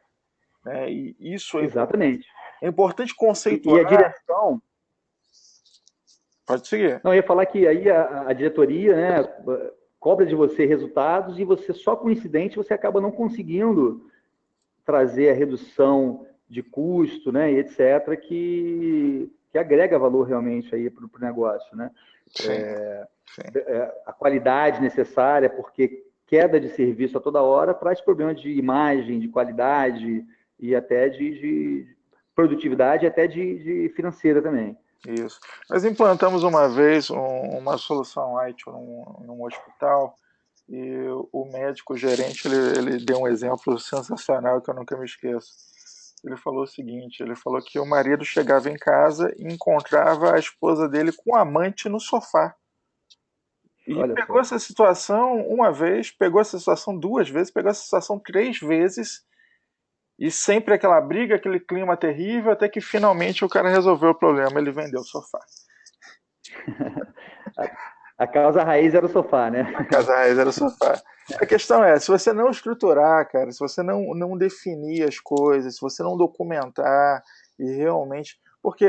Né? E isso é Exatamente. É importante conceituar. E a direção... Pode seguir. Não, eu ia falar que aí a diretoria, né, cobra de você resultados e você só com incidente você acaba não conseguindo trazer a redução de custo, né, e etc., que agrega valor realmente aí para o negócio, né? Sim, sim. A qualidade necessária, porque queda de serviço a toda hora traz problemas de imagem, de qualidade e até de produtividade, até de financeira também. Isso. Nós implantamos uma vez uma solução IT num hospital e o médico, o gerente, ele deu um exemplo sensacional que eu nunca me esqueço. Ele falou o seguinte, ele falou que o marido chegava em casa e encontrava a esposa dele com um amante no sofá. E Olha pegou só. essa situação uma vez, pegou essa situação duas vezes, pegou essa situação três vezes, e sempre aquela briga, aquele clima terrível, até que finalmente o cara resolveu o problema, ele vendeu o sofá. A causa raiz era o sofá, né? A causa raiz era o sofá. A questão é, se você não estruturar, cara, se você não definir as coisas, se você não documentar e realmente... Porque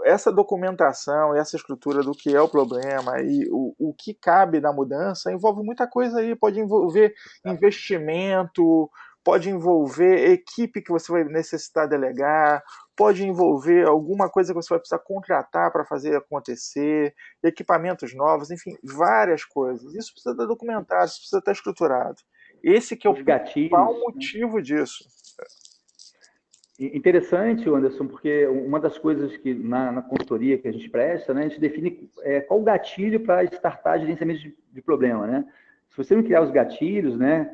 essa documentação, essa estrutura do que é o problema e o que cabe na mudança envolve muita coisa aí. Pode envolver investimento, pode envolver equipe que você vai necessitar delegar, pode envolver alguma coisa que você vai precisar contratar para fazer acontecer, equipamentos novos, enfim, várias coisas. Isso precisa estar documentado, isso precisa estar estruturado. Esse que é o principal motivo disso. Interessante, Anderson, porque uma das coisas que na consultoria que a gente presta, né, a gente define qual o gatilho para startar gerenciamento de problema, né? Se você não criar os gatilhos, né,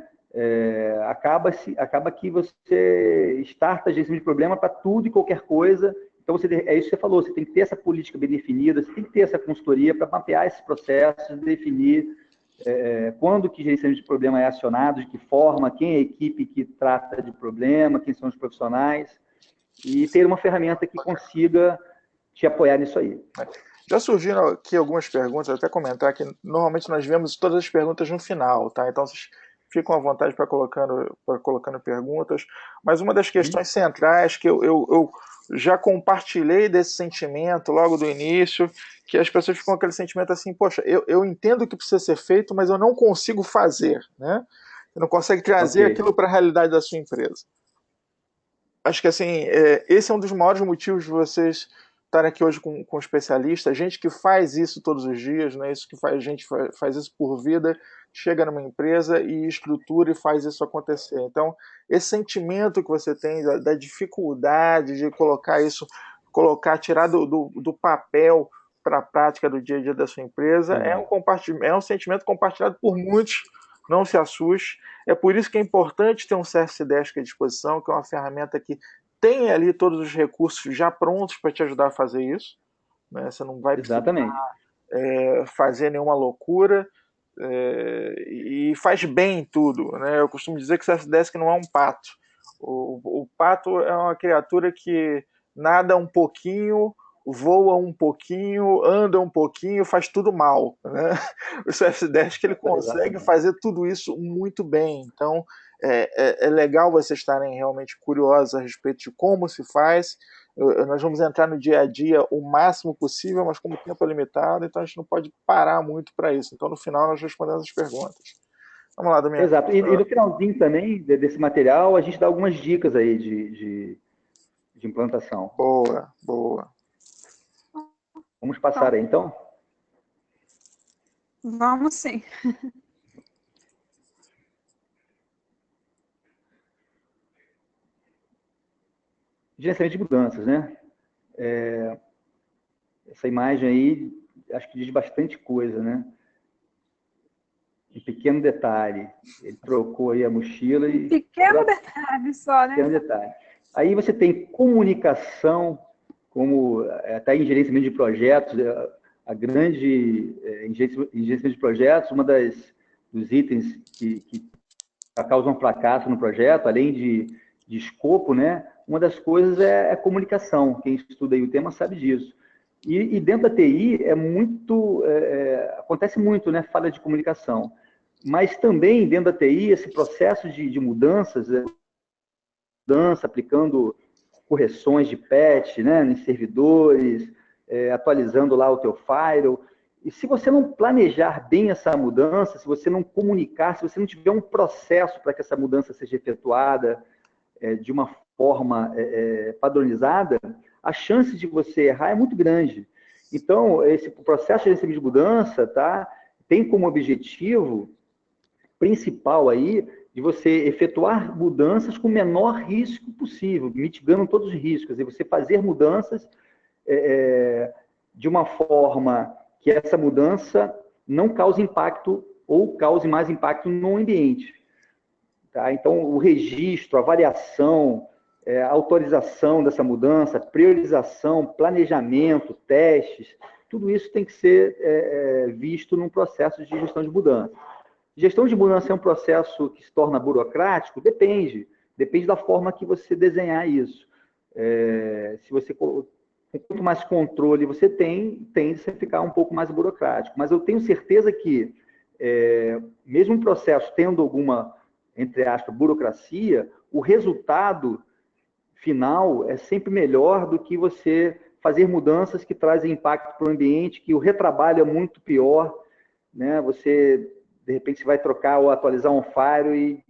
acaba que você starta gerenciamento de problema para tudo e qualquer coisa. Então, é isso que você falou, você tem que ter essa política bem definida, você tem que ter essa consultoria para mapear esses processos, definir quando que gerenciamento de problema é acionado, de que forma, quem é a equipe que trata de problema, quem são os profissionais, e ter uma ferramenta que consiga te apoiar nisso aí. Já surgiram aqui algumas perguntas, até comentar que normalmente nós vemos todas as perguntas no final, tá? Então vocês ficam à vontade para colocando perguntas, mas uma das questões centrais que eu já compartilhei desse sentimento logo do início, que as pessoas ficam com aquele sentimento assim, poxa, eu entendo o que precisa ser feito, mas eu não consigo fazer, né? Você não consegue trazer aquilo para a realidade da sua empresa. Acho que assim, esse é um dos maiores motivos de vocês estarem aqui hoje com especialistas, gente que faz isso todos os dias, né? Isso que faz, a gente faz isso por vida, chega numa empresa e estrutura e faz isso acontecer. Então, esse sentimento que você tem da dificuldade de colocar isso, tirar do papel para a prática do dia a dia da sua empresa, é um sentimento compartilhado por muitos. Não se assuste. É por isso que é importante ter um CS10 à disposição, que é uma ferramenta que tem ali todos os recursos já prontos para te ajudar a fazer isso. Né? Você não vai precisar fazer nenhuma loucura e faz bem tudo. Né? Eu costumo dizer que o CS10 não é um pato. O pato é uma criatura que nada um pouquinho, voa um pouquinho, anda um pouquinho, faz tudo mal, né? O CS10 que ele consegue fazer tudo isso muito bem. Então é legal vocês estarem realmente curiosos a respeito de como se faz. Nós vamos entrar no dia a dia o máximo possível, mas como o tempo é limitado, então a gente não pode parar muito para isso. Então no final nós respondemos as perguntas. Vamos lá, Damião. Exato. E no finalzinho também desse material a gente dá algumas dicas aí de implantação. Boa. Vamos passar aí, então? Vamos sim. Gerenciamento de mudanças, né? Essa imagem aí, acho que diz bastante coisa, né? Um pequeno detalhe. Ele trocou aí a mochila e... Pequeno detalhe só, né? Pequeno detalhe. Aí você tem comunicação, como até em gerenciamento de projetos, a grande em gerenciamento de projetos, uma dos itens que causam fracasso no projeto, além de escopo, né? Uma das coisas é a comunicação. Quem estuda aí o tema sabe disso. E dentro da TI acontece muito, né? Falha de comunicação. Mas também dentro da TI, esse processo de mudanças, aplicando correções de patch, né, em servidores, atualizando lá o teu firewall. E se você não planejar bem essa mudança, se você não comunicar, se você não tiver um processo para que essa mudança seja efetuada de uma forma padronizada, a chance de você errar é muito grande. Então, esse processo de gerenciamento de mudança, tá, tem como objetivo principal aí de você efetuar mudanças com o menor risco possível, mitigando todos os riscos, e você fazer mudanças de uma forma que essa mudança não cause impacto ou cause mais impacto no ambiente. Tá? Então, o registro, a avaliação, a autorização dessa mudança, priorização, planejamento, testes, tudo isso tem que ser visto num processo de gestão de mudança. Gestão de mudança é um processo que se torna burocrático? Depende da forma que você desenhar isso. Quanto mais controle você tem, tende a ficar um pouco mais burocrático. Mas eu tenho certeza que, mesmo um processo tendo alguma, entre aspas, burocracia, o resultado final é sempre melhor do que você fazer mudanças que trazem impacto para o ambiente, que o retrabalho é muito pior, né? Você, de repente, você vai trocar ou atualizar um firewall e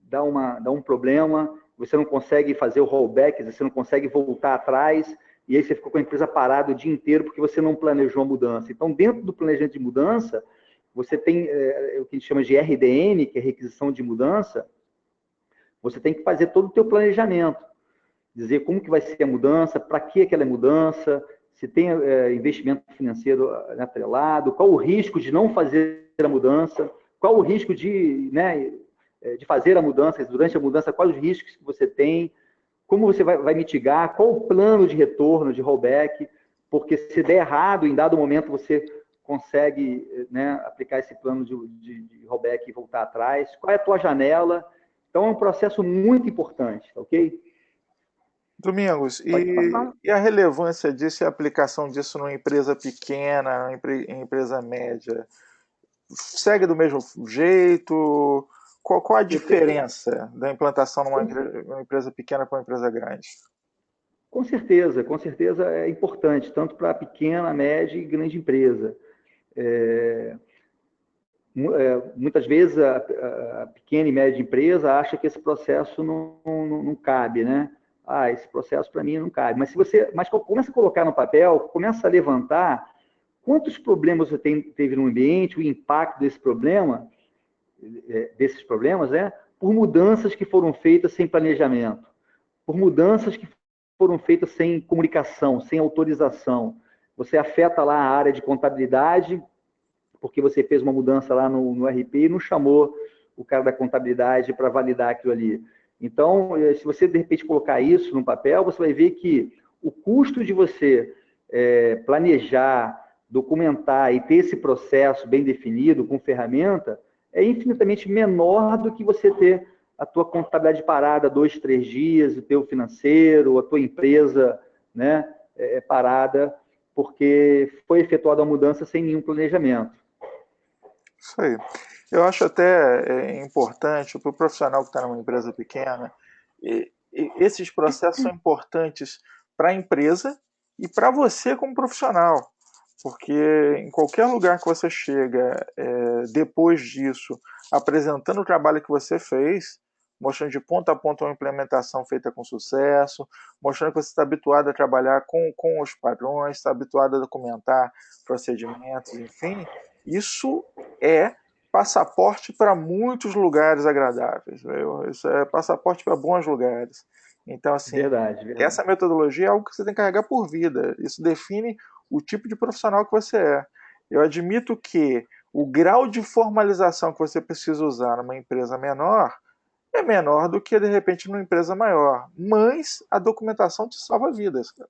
dá um problema, você não consegue fazer o rollback, você não consegue voltar atrás, e aí você ficou com a empresa parada o dia inteiro porque você não planejou a mudança. Então, dentro do planejamento de mudança, você tem o que a gente chama de RDM, que é requisição de mudança, você tem que fazer todo o teu planejamento, dizer como que vai ser a mudança, para que aquela mudança, se tem investimento financeiro atrelado, qual o risco de não fazer a mudança, qual o risco de fazer a mudança, durante a mudança, quais os riscos que você tem, como você vai mitigar, qual o plano de retorno, de rollback, porque se der errado, em dado momento você consegue, né, aplicar esse plano de rollback e voltar atrás? Qual é a tua janela? Então, é um processo muito importante, ok? Domingos, Pode falar. e a relevância disso e a aplicação disso numa empresa pequena, em empresa média? Segue do mesmo jeito? Qual a diferença da implantação numa empresa pequena para uma empresa grande? Com certeza é importante, tanto para pequena, média e grande empresa. Muitas vezes a pequena e média empresa acha que esse processo não cabe, né? Ah, esse processo para mim não cabe. Mas começa a colocar no papel, começa a levantar quantos problemas você teve no ambiente, o impacto desses problemas, né? Por mudanças que foram feitas sem planejamento, por mudanças que foram feitas sem comunicação, sem autorização. Você afeta lá a área de contabilidade, porque você fez uma mudança lá no RP e não chamou o cara da contabilidade para validar aquilo ali. Então, se você, de repente, colocar isso no papel, você vai ver que o custo de você planejar, documentar e ter esse processo bem definido, com ferramenta, é infinitamente menor do que você ter a tua contabilidade parada 2, 3 dias, o teu financeiro, a tua empresa, né, parada, porque foi efetuada a mudança sem nenhum planejamento. Isso aí. Eu acho até importante para o profissional que está numa empresa pequena, esses processos são importantes para a empresa e para você como profissional, porque em qualquer lugar que você chega depois disso, apresentando o trabalho que você fez, mostrando de ponta a ponta uma implementação feita com sucesso, mostrando que você está habituado a trabalhar com os padrões, está habituado a documentar procedimentos, enfim, isso é passaporte para muitos lugares agradáveis. Isso é passaporte para bons lugares. Então, assim, Verdade. essa metodologia é algo que você tem que carregar por vida. Isso define o tipo de profissional que você é. Eu admito que o grau de formalização que você precisa usar numa empresa menor é menor do que, de repente, numa empresa maior. Mas a documentação te salva vidas, cara.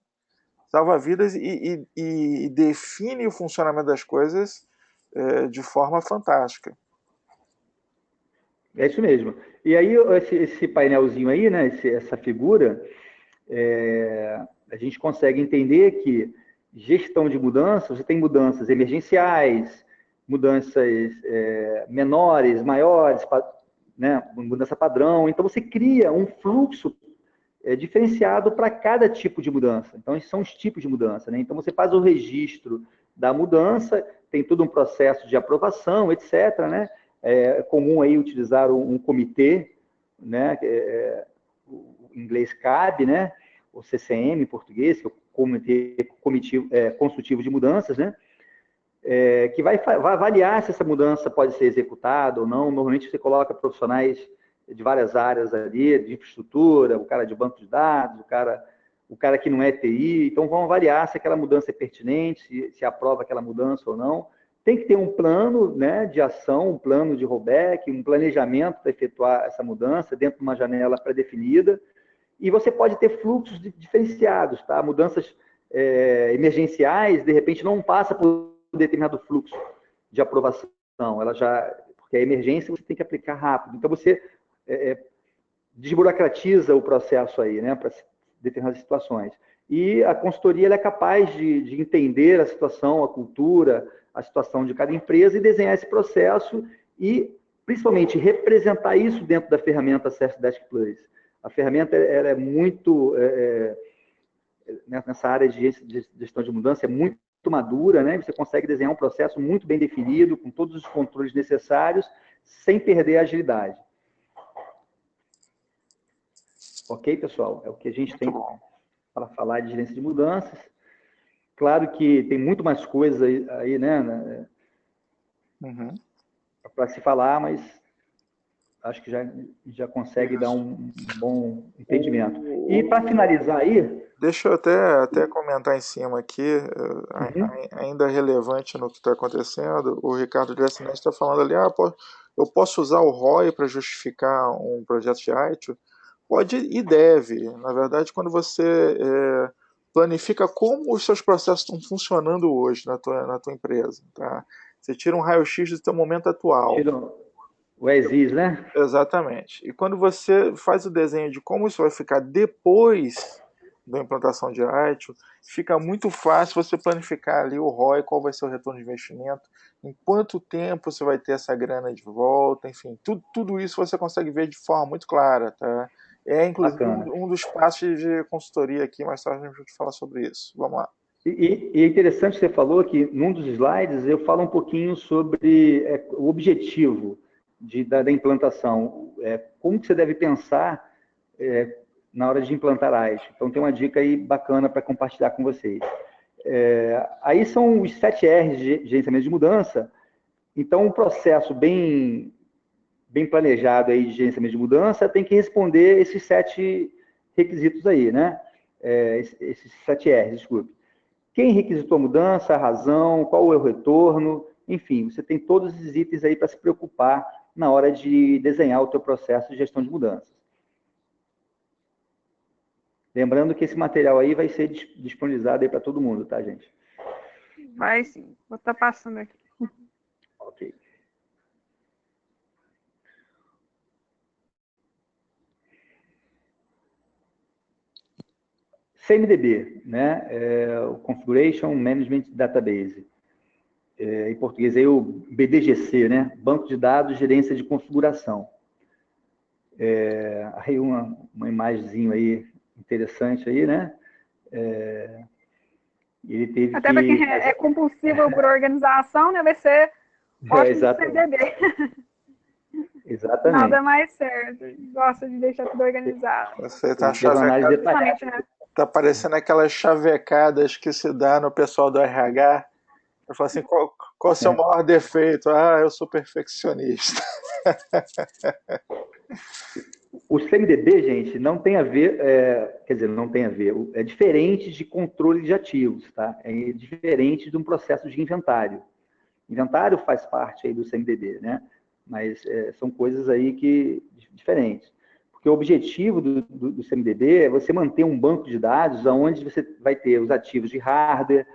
Salva vidas e define o funcionamento das coisas de forma fantástica. É isso mesmo. E aí, esse painelzinho aí, né, essa figura, a gente consegue entender que gestão de mudanças, você tem mudanças emergenciais, mudanças menores, maiores, né, mudança padrão. Então, você cria um fluxo diferenciado para cada tipo de mudança. Então, esses são os tipos de mudança, né? Então, você faz o registro da mudança, tem todo um processo de aprovação, etc., né? É comum aí utilizar um comitê, né? Em inglês CAB, né? O CCM em português, que é o Comitê Consultivo de Mudanças, né? Que vai avaliar se essa mudança pode ser executada ou não. Normalmente você coloca profissionais de várias áreas ali, de infraestrutura, o cara de banco de dados, o cara que não é TI. Então vão avaliar se aquela mudança é pertinente, se aprova aquela mudança ou não. Tem que ter um plano, né, de ação, um plano de rollback, um planejamento para efetuar essa mudança dentro de uma janela pré-definida. E você pode ter fluxos diferenciados, tá? Mudanças emergenciais, de repente, não passa por um determinado fluxo de aprovação. Porque a emergência você tem que aplicar rápido. Então, você desburocratiza o processo aí, né, para determinadas situações. E a consultoria ela é capaz de entender a situação, a cultura, a situação de cada empresa e desenhar esse processo e, principalmente, representar isso dentro da ferramenta Service Plus. A ferramenta ela é muito, nessa área de gestão de mudança, é muito madura, né? Você consegue desenhar um processo muito bem definido, com todos os controles necessários, sem perder a agilidade. Ok, pessoal? É o que a gente tem para falar de gerência de mudanças. Claro que tem muito mais coisas aí, né? Para se falar, mas acho que já consegue dar um bom entendimento. E para finalizar aí... Deixa eu até comentar em cima aqui, ainda relevante no que está acontecendo, o Ricardo de Assinante está falando ali, eu posso usar o ROI para justificar um projeto de ITIL? Pode e deve. Na verdade, quando você planifica como os seus processos estão funcionando hoje na tua empresa. Tá? Você tira um raio-x do teu momento atual. Tira o ESIS, né? Exatamente. E quando você faz o desenho de como isso vai ficar depois da implantação de ITIL, fica muito fácil você planificar ali o ROI, qual vai ser o retorno de investimento, em quanto tempo você vai ter essa grana de volta, enfim, tudo isso você consegue ver de forma muito clara, tá? É inclusive um dos passos de consultoria aqui, mais tarde a gente vai falar sobre isso. Vamos lá. E é interessante, você falou que num dos slides eu falo um pouquinho sobre o objetivo da implantação, como que você deve pensar na hora de implantar a ITIL. Então tem uma dica aí bacana para compartilhar com vocês. Aí são os 7 R's de gerenciamento de mudança. Então um processo bem planejado aí de gerenciamento de mudança tem que responder esses 7 requisitos aí, né? Esses 7 R's, desculpe. Quem requisitou a mudança, a razão, qual é o retorno, enfim, você tem todos esses itens aí para se preocupar na hora de desenhar o teu processo de gestão de mudanças. Lembrando que esse material aí vai ser disponibilizado aí para todo mundo, tá, gente? Vai sim, vou estar passando aqui. Ok. CMDB, né? O Configuration Management Database. Em português aí o BDGC, né? Banco de Dados Gerência de Configuração. Aí uma imagenzinho aí interessante aí, né? Ele teve até para quem é compulsivo por organização, né? Vai ser ótimo de CMDB. Exatamente. Nada mais certo. Gosta de deixar tudo organizado. Você tá tá parecendo aquelas chavecadas que se dá no pessoal do RH. Eu falo assim, qual é o seu maior defeito? Ah, eu sou perfeccionista. O CMDB, gente, não tem a ver, quer dizer, não tem a ver, é diferente de controle de ativos, tá? É diferente de um processo de inventário. Inventário faz parte aí do CMDB, né? Mas são coisas aí diferentes. Porque o objetivo do CMDB é você manter um banco de dados onde você vai ter os ativos de hardware,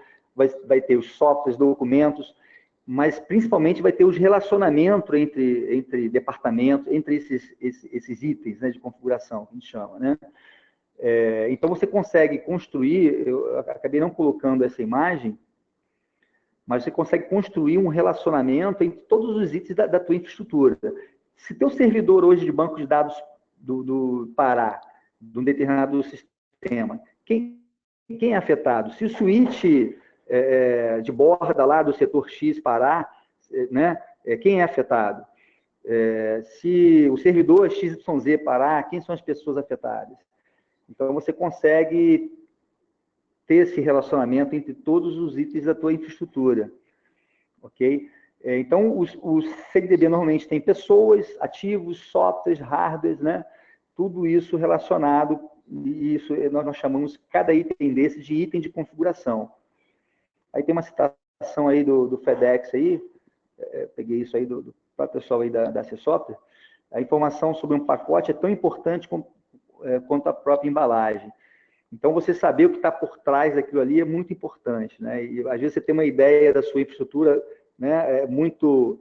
vai ter os softwares, documentos, mas principalmente vai ter os relacionamentos entre departamentos, entre esses itens, né, de configuração, que a gente chama, né? Então, você consegue construir, eu acabei não colocando essa imagem, mas você consegue construir um relacionamento entre todos os itens da tua infraestrutura. Se teu servidor hoje de banco de dados parar, de um determinado sistema, quem é afetado? Se o switch de borda lá do setor X parar, né, quem é afetado? Se o servidor XYZ parar, quem são as pessoas afetadas? Então, você consegue ter esse relacionamento entre todos os itens da tua infraestrutura, ok? Então, o CMDB normalmente tem pessoas, ativos, softwares, hardwares, né? Tudo isso relacionado, e isso nós chamamos cada item desse de item de configuração. Aí tem uma citação aí do FedEx aí, peguei isso aí do pessoal aí da C Software. A informação sobre um pacote é tão importante quanto a própria embalagem. Então, você saber o que está por trás daquilo ali é muito importante, né? E às vezes você tem uma ideia da sua infraestrutura, né, muito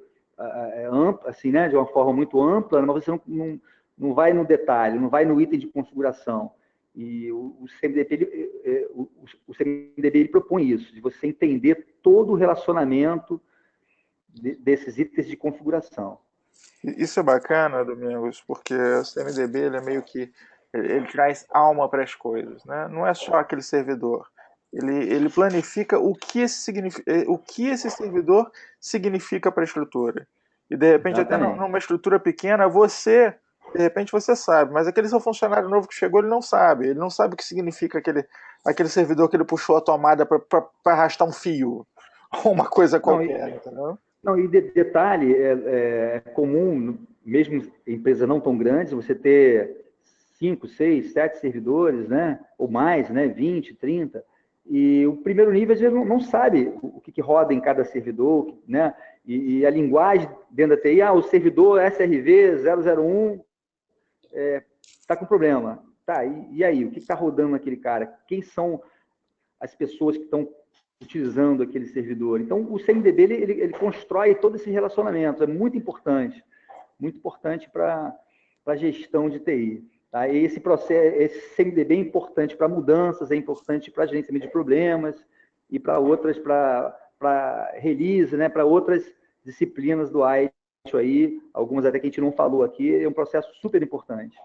ampla, assim, né, de uma forma muito ampla, mas você não vai no detalhe, não vai no item de configuração. E o CMDB ele propõe isso, de você entender todo o relacionamento desses itens de configuração. Isso é bacana, Domingos, porque o CMDB ele é meio que ele traz alma para as coisas, né? Não é só aquele servidor. Ele planifica o que esse servidor significa para a estrutura. E de repente, Exatamente. até numa estrutura pequena, de repente você sabe, mas aquele seu funcionário novo que chegou, ele não sabe. Ele não sabe o que significa aquele servidor que ele puxou a tomada para arrastar um fio. Ou uma coisa qualquer, entendeu? Não, e detalhe, é comum, mesmo em empresas não tão grandes, você ter 5, 6, 7 servidores, né? Ou mais, né? 20, 30. E o primeiro nível, às vezes, não sabe o que roda em cada servidor, né? E a linguagem dentro da TI, o servidor SRV 001 está com problema. Tá, e aí? O que está rodando naquele cara? Quem são as pessoas que estão utilizando aquele servidor. Então, o CMDB ele constrói todo esse relacionamento, é muito importante para a gestão de TI. Tá? E esse processo, esse CMDB é importante para mudanças, é importante para gerenciamento de problemas e para outras, para release, né? Para outras disciplinas do ITIL aí, algumas até que a gente não falou aqui, é um processo super importante.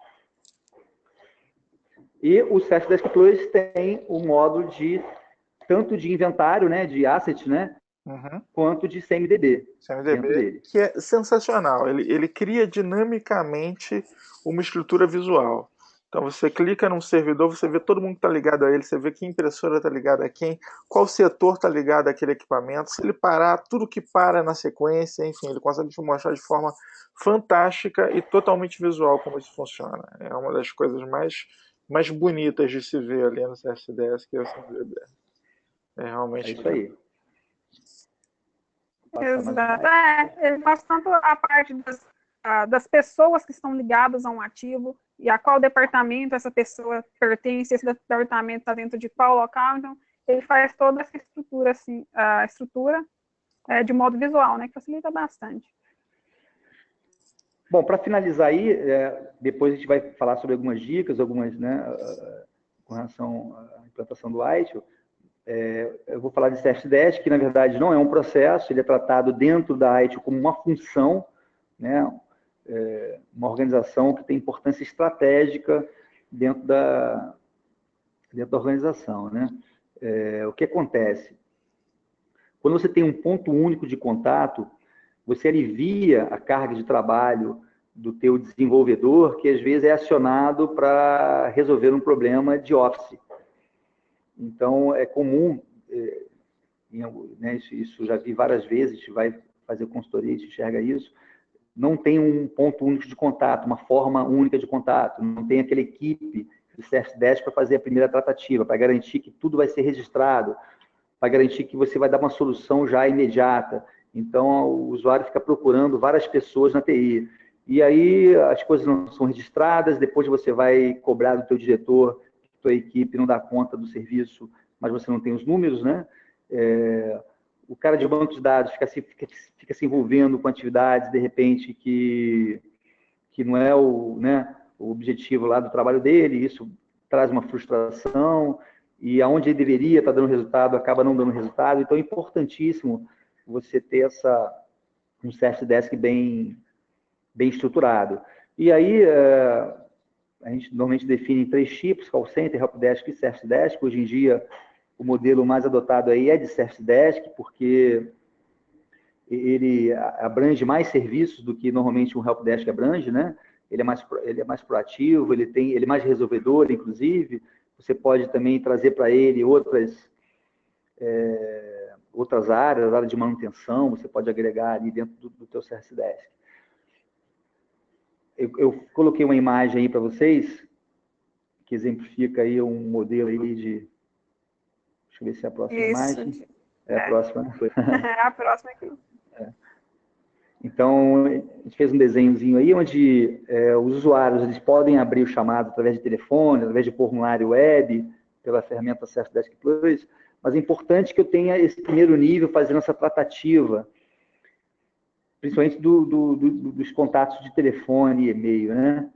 E o Service Plus tem o módulo tanto de inventário, né, de asset, né, quanto de CMDB. CMDB, que é sensacional. Ele cria dinamicamente uma estrutura visual. Então, você clica num servidor, você vê todo mundo que está ligado a ele, você vê que impressora está ligada a quem, qual setor está ligado àquele equipamento. Se ele parar, tudo que para na sequência, enfim, ele consegue te mostrar de forma fantástica e totalmente visual como isso funciona. É uma das coisas mais bonitas de se ver ali no CS10, que é o CMDB. É realmente... É isso aí. Exato. Ele mostra tanto a parte das pessoas que estão ligadas a um ativo e a qual departamento essa pessoa pertence, esse departamento está dentro de qual local. Então, ele faz toda essa estrutura, assim, a estrutura de modo visual, né, que facilita bastante. Bom, para finalizar aí, depois a gente vai falar sobre algumas dicas, né, com relação à implantação do ITIL. Eu vou falar de CS10, que na verdade não é um processo, ele é tratado dentro da ITIL como uma função, né, uma organização que tem importância estratégica dentro da organização, né? O que acontece? Quando você tem um ponto único de contato, você alivia a carga de trabalho do teu desenvolvedor, que às vezes é acionado para resolver um problema de Office. Então, é comum, né, isso já vi várias vezes, a gente vai fazer consultoria, a gente enxerga isso, não tem um ponto único de contato, uma forma única de contato, não tem aquela equipe do CS10 para fazer a primeira tratativa, para garantir que tudo vai ser registrado, para garantir que você vai dar uma solução já imediata. Então, o usuário fica procurando várias pessoas na TI. E aí, as coisas não são registradas, depois você vai cobrar do teu diretor, que a tua equipe não dá conta do serviço, mas você não tem os números, né? O cara de banco de dados fica se envolvendo com atividades, de repente, que não é né, o objetivo lá do trabalho dele, isso traz uma frustração, e aonde ele deveria estar dando resultado, acaba não dando resultado. Então, é importantíssimo você ter um Service Desk bem estruturado. E aí, a gente normalmente define 3 tipos, Call Center, Helpdesk e Service Desk. Hoje em dia, o modelo mais adotado aí é de Service Desk, porque ele abrange mais serviços do que normalmente um Helpdesk abrange, né? Ele é mais proativo, ele é mais resolvedor, inclusive. Você pode também trazer para ele outras áreas, a área de manutenção, você pode agregar ali dentro do teu Service Desk. Eu coloquei uma imagem aí para vocês, que exemplifica aí um modelo aí de... Deixa eu ver se é a próxima imagem. É a próxima, né? É a próxima aqui. Então, a gente fez um desenhozinho aí, onde os usuários eles podem abrir o chamado através de telefone, através de formulário web, pela ferramenta Service Plus, mas é importante que eu tenha esse primeiro nível fazendo essa tratativa, principalmente dos contatos de telefone e e-mail, né?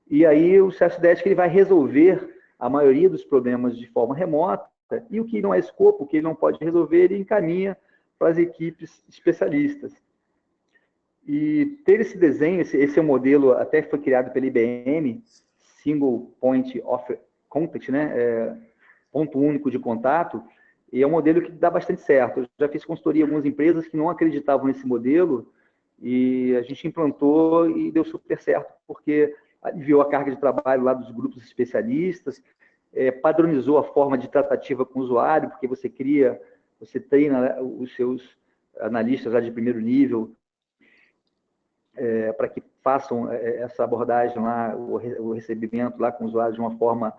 E aí o Service Desk ele vai resolver a maioria dos problemas de forma remota, e o que não é escopo, o que ele não pode resolver, ele encaminha para as equipes especialistas. E ter esse desenho, esse é um modelo até que foi criado pela IBM, Single Point of Contact, né? Ponto único de contato, e é um modelo que dá bastante certo. Eu já fiz consultoria em algumas empresas que não acreditavam nesse modelo, e a gente implantou e deu super certo, porque aliviou a carga de trabalho lá dos grupos especialistas, padronizou a forma de tratativa com o usuário, porque você treina os seus analistas lá de primeiro nível para que façam essa abordagem lá, o recebimento lá com o usuário de uma forma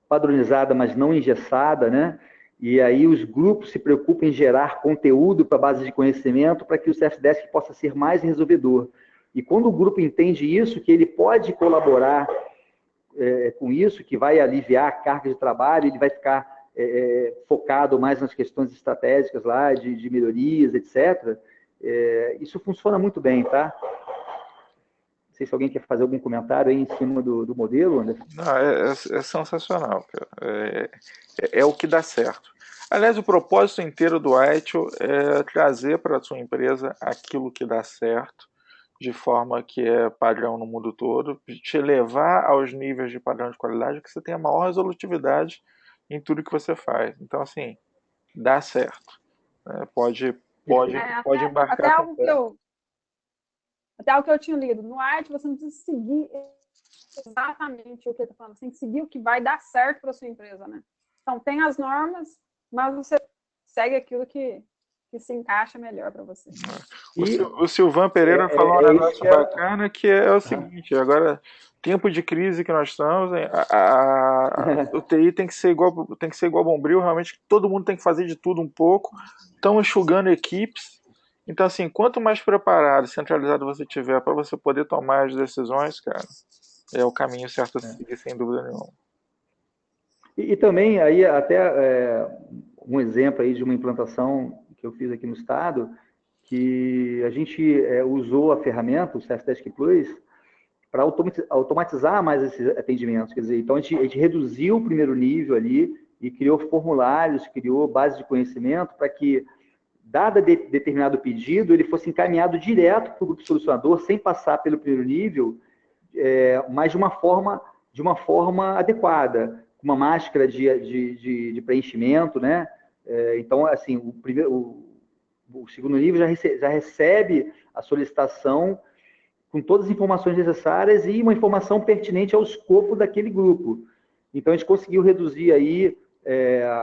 padronizada, mas não engessada, né? E aí os grupos se preocupam em gerar conteúdo para a base de conhecimento para que o Service Desk possa ser mais resolvedor. E quando o grupo entende isso, que ele pode colaborar com isso, que vai aliviar a carga de trabalho, ele vai ficar focado mais nas questões estratégicas lá, de melhorias, etc. Isso funciona muito bem, tá? Não sei se alguém quer fazer algum comentário aí em cima do modelo, André. Não, é sensacional, cara. É o que dá certo. Aliás, o propósito inteiro do ITIL é trazer para a sua empresa aquilo que dá certo, de forma que é padrão no mundo todo, te levar aos níveis de padrão de qualidade que você tenha maior resolutividade em tudo que você faz. Então, assim, dá certo. Né? Pode Até embarcar com algo que eu tinha lido. No arte, você não precisa seguir exatamente o que eu estou falando. Você tem que seguir o que vai dar certo para a sua empresa, né? Então, tem as normas, mas você segue aquilo que se encaixa melhor para você. O Silvan Pereira falou um negócio que bacana que é o seguinte, agora, tempo de crise que nós estamos, o TI tem que ser igual Bombril, realmente todo mundo tem que fazer de tudo um pouco, estão enxugando equipes, então assim, quanto mais preparado, centralizado você tiver para você poder tomar as decisões, cara, é o caminho certo a seguir, sem dúvida nenhuma. E também, aí até um exemplo aí de uma implantação que eu fiz aqui no estado, que a gente usou a ferramenta, o CSDesk Plus, para automatizar mais esses atendimentos. Quer dizer, então a gente reduziu o primeiro nível ali e criou formulários, criou base de conhecimento para que, dado determinado pedido, ele fosse encaminhado direto para o grupo solucionador, sem passar pelo primeiro nível, mas de uma forma adequada, com uma máscara de preenchimento, né? Então, assim, o segundo nível já recebe a solicitação com todas as informações necessárias e uma informação pertinente ao escopo daquele grupo. Então, a gente conseguiu reduzir aí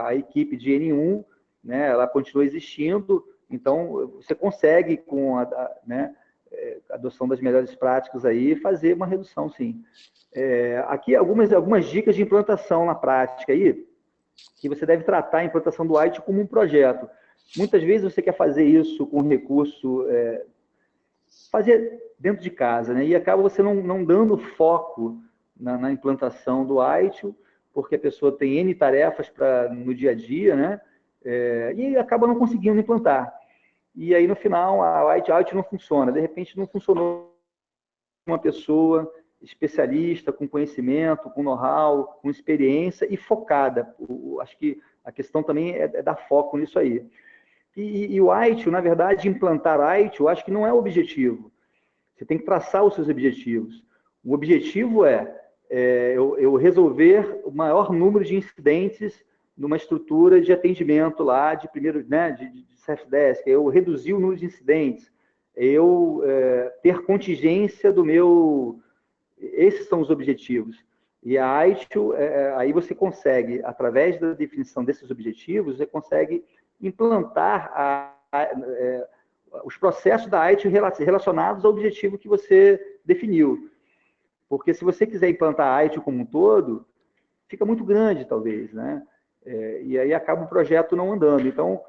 a equipe de N1, né? Ela continua existindo, então você consegue, com a adoção das melhores práticas aí, fazer uma redução, sim. Aqui algumas dicas de implantação na prática aí, que você deve tratar a implantação do IT como um projeto. Muitas vezes você quer fazer isso com recurso, fazer dentro de casa, né? E acaba você não dando foco na implantação do IT, porque a pessoa tem N tarefas no dia a dia, né? E acaba não conseguindo implantar. E aí, no final, a IT não funciona. De repente, não funcionou uma pessoa especialista, com conhecimento, com know-how, com experiência e focada. Acho que a questão também é dar foco nisso aí. E o ITIL, na verdade, implantar ITIL, eu acho que não é o objetivo. Você tem que traçar os seus objetivos. O objetivo eu resolver o maior número de incidentes numa estrutura de atendimento lá, de primeiro, né, de Self-Desk, eu reduzir o número de incidentes, eu ter contingência do meu... Esses são os objetivos. E a ITIL, aí você consegue, através da definição desses objetivos, você consegue implantar os processos da ITIL relacionados ao objetivo que você definiu. Porque se você quiser implantar a ITIL como um todo, fica muito grande, talvez, né? E aí acaba o projeto não andando. Então,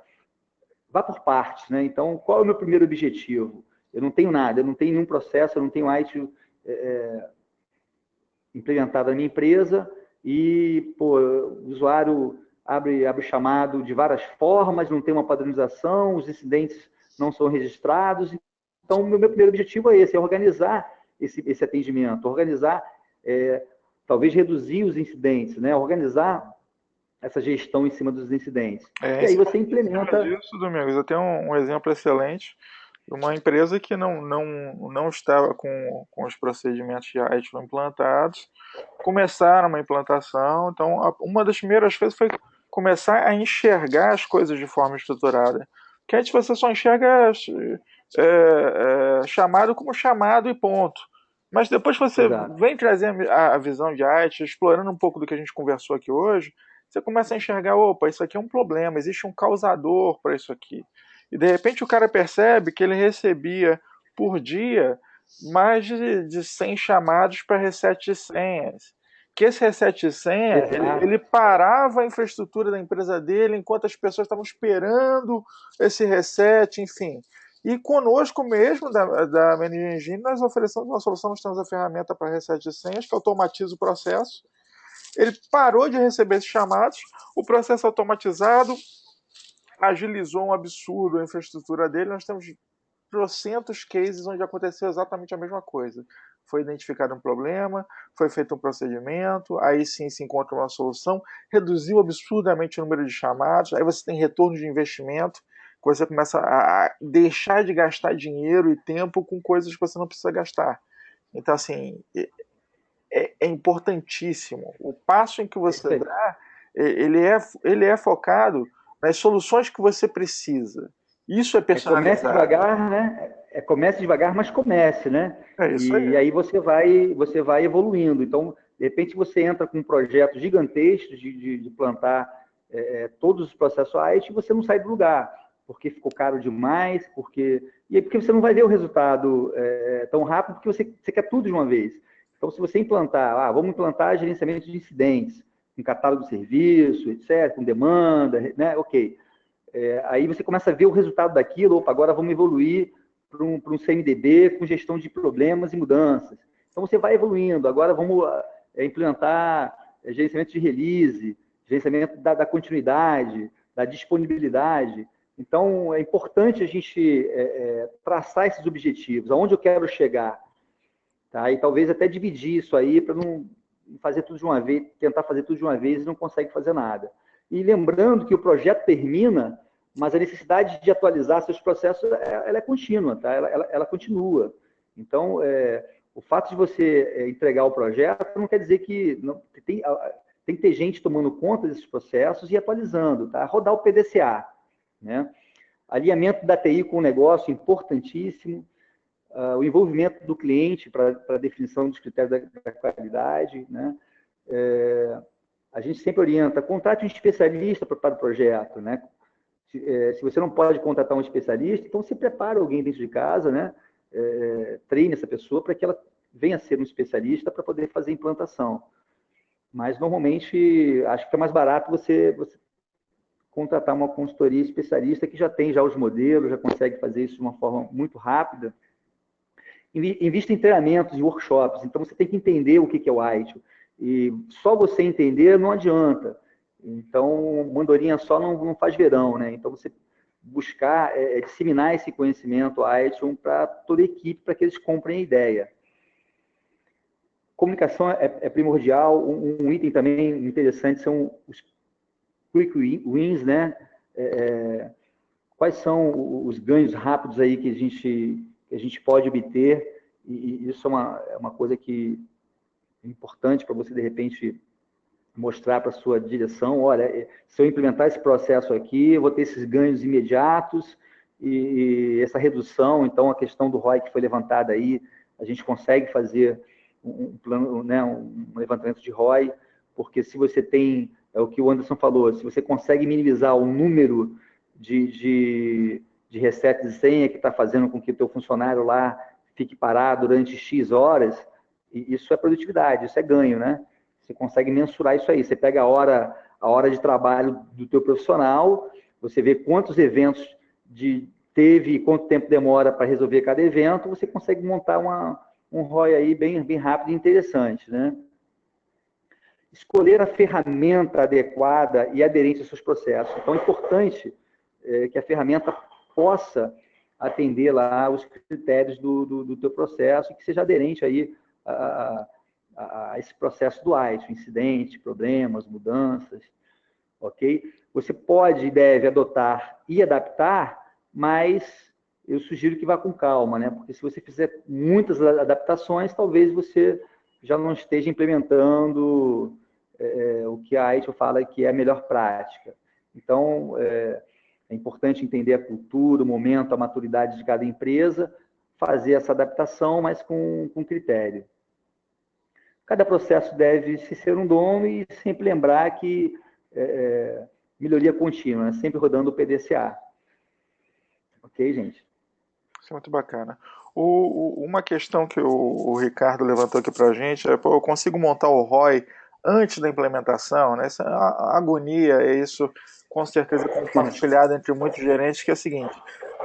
vá por partes, né? Então, qual é o meu primeiro objetivo? Eu não tenho nada, eu não tenho nenhum processo, eu não tenho ITIL implementado na minha empresa e, o usuário abre o chamado de várias formas, não tem uma padronização, os incidentes não são registrados. Então, o meu primeiro objetivo é esse, é organizar esse atendimento, organizar, talvez reduzir os incidentes, né? Organizar essa gestão em cima dos incidentes. E aí você implementa... Disso, Domingos, eu tenho um exemplo excelente de uma empresa que não estava com os procedimentos de ITIL implantados, começaram uma implantação, então uma das primeiras coisas foi começar a enxergar as coisas de forma estruturada. Porque antes você só enxerga chamado como chamado e ponto. Mas depois você vem trazer a visão de ITIL, explorando um pouco do que a gente conversou aqui hoje, você começa a enxergar, opa, isso aqui é um problema, existe um causador para isso aqui. E de repente o cara percebe que ele recebia por dia mais de 100 chamados para reset de senhas. Que esse reset de senha, ele parava a infraestrutura da empresa dele enquanto as pessoas estavam esperando esse reset, enfim. E conosco mesmo, da Managing Engine, nós oferecemos uma solução, nós temos a ferramenta para reset de senhas, que automatiza o processo. Ele parou de receber esses chamados, o processo automatizado agilizou um absurdo a infraestrutura dele. Nós temos trocentos cases onde aconteceu exatamente a mesma coisa. Foi identificado um problema, foi feito um procedimento, aí sim se encontra uma solução, reduziu absurdamente o número de chamados, aí você tem retorno de investimento, você começa a deixar de gastar dinheiro e tempo com coisas que você não precisa gastar. Então, assim, é importantíssimo. O passo em que você dá, ele é focado nas soluções que você precisa. Isso é personalizado. Comece devagar, né? Comece devagar, mas comece, né? É isso aí. E aí você vai evoluindo. Então, de repente, você entra com um projeto gigantesco de plantar todos os processos IT e você não sai do lugar, porque ficou caro demais, porque você não vai ver o resultado tão rápido, porque você quer tudo de uma vez. Então, se você implantar, vamos implantar gerenciamento de incidentes, um catálogo de serviço, etc., com demanda, né? Ok. Aí você começa a ver o resultado daquilo, agora vamos evoluir para um CMDB com gestão de problemas e mudanças. Então você vai evoluindo, agora vamos implantar gerenciamento de release, gerenciamento da continuidade, da disponibilidade. Então é importante a gente traçar esses objetivos, aonde eu quero chegar, tá? E talvez até dividir isso aí para não fazer tudo de uma vez, tentar fazer tudo de uma vez e não consegue fazer nada. E lembrando que o projeto termina, mas a necessidade de atualizar seus processos ela é contínua, tá? Ela continua. Então, o fato de você entregar o projeto não quer dizer que não, tem que ter gente tomando conta desses processos e atualizando, tá? Rodar o PDCA, né? Alinhamento da TI com o negócio, importantíssimo. O envolvimento do cliente para a definição dos critérios da qualidade, né? A gente sempre orienta, contrate um especialista para o projeto, né? Se você não pode contratar um especialista, então você prepara alguém dentro de casa, né? Treine essa pessoa para que ela venha a ser um especialista para poder fazer a implantação. Mas, normalmente, acho que é mais barato você contratar uma consultoria especialista que já tem já os modelos, já consegue fazer isso de uma forma muito rápida. Invista em treinamentos e workshops. Então, você tem que entender o que é o ITIL. E só você entender não adianta. Então, mandorinha só não faz verão, né? Então, você buscar disseminar esse conhecimento ITIL para toda a equipe, para que eles comprem a ideia. Comunicação é primordial. Um item também interessante são os quick wins, né? Quais são os ganhos rápidos aí que a gente pode obter? E isso é uma coisa que é importante para você, de repente, mostrar para a sua direção, olha, se eu implementar esse processo aqui, eu vou ter esses ganhos imediatos e essa redução, então a questão do ROI que foi levantada aí, a gente consegue fazer um plano, né, um levantamento de ROI, porque se você tem, é o que o Anderson falou, se você consegue minimizar o número de resets de senha que está fazendo com que o teu funcionário lá fique parado durante X horas, isso é produtividade, isso é ganho, né? Você consegue mensurar isso aí. Você pega a hora de trabalho do teu profissional, você vê quantos eventos teve e quanto tempo demora para resolver cada evento, você consegue montar um ROI aí bem rápido e interessante, né? Escolher a ferramenta adequada e aderente aos seus processos. Então, é importante que a ferramenta possa atender lá os critérios do teu processo e que seja aderente aí a esse processo do IT, incidente, problemas, mudanças, ok? Você pode e deve adotar e adaptar, mas eu sugiro que vá com calma, né? Porque se você fizer muitas adaptações, talvez você já não esteja implementando o que a ITIL fala que é a melhor prática. Então, é importante entender a cultura, o momento, a maturidade de cada empresa, fazer essa adaptação, mas com critério. Cada processo deve ser um dom e sempre lembrar que melhoria contínua, né? Sempre rodando o PDCA. Ok, gente? Isso é muito bacana. Uma questão que o Ricardo levantou aqui para a gente é: eu consigo montar o ROI antes da implementação? Né? Essa é uma agonia, é isso com certeza compartilhado entre muitos gerentes, que é o seguinte: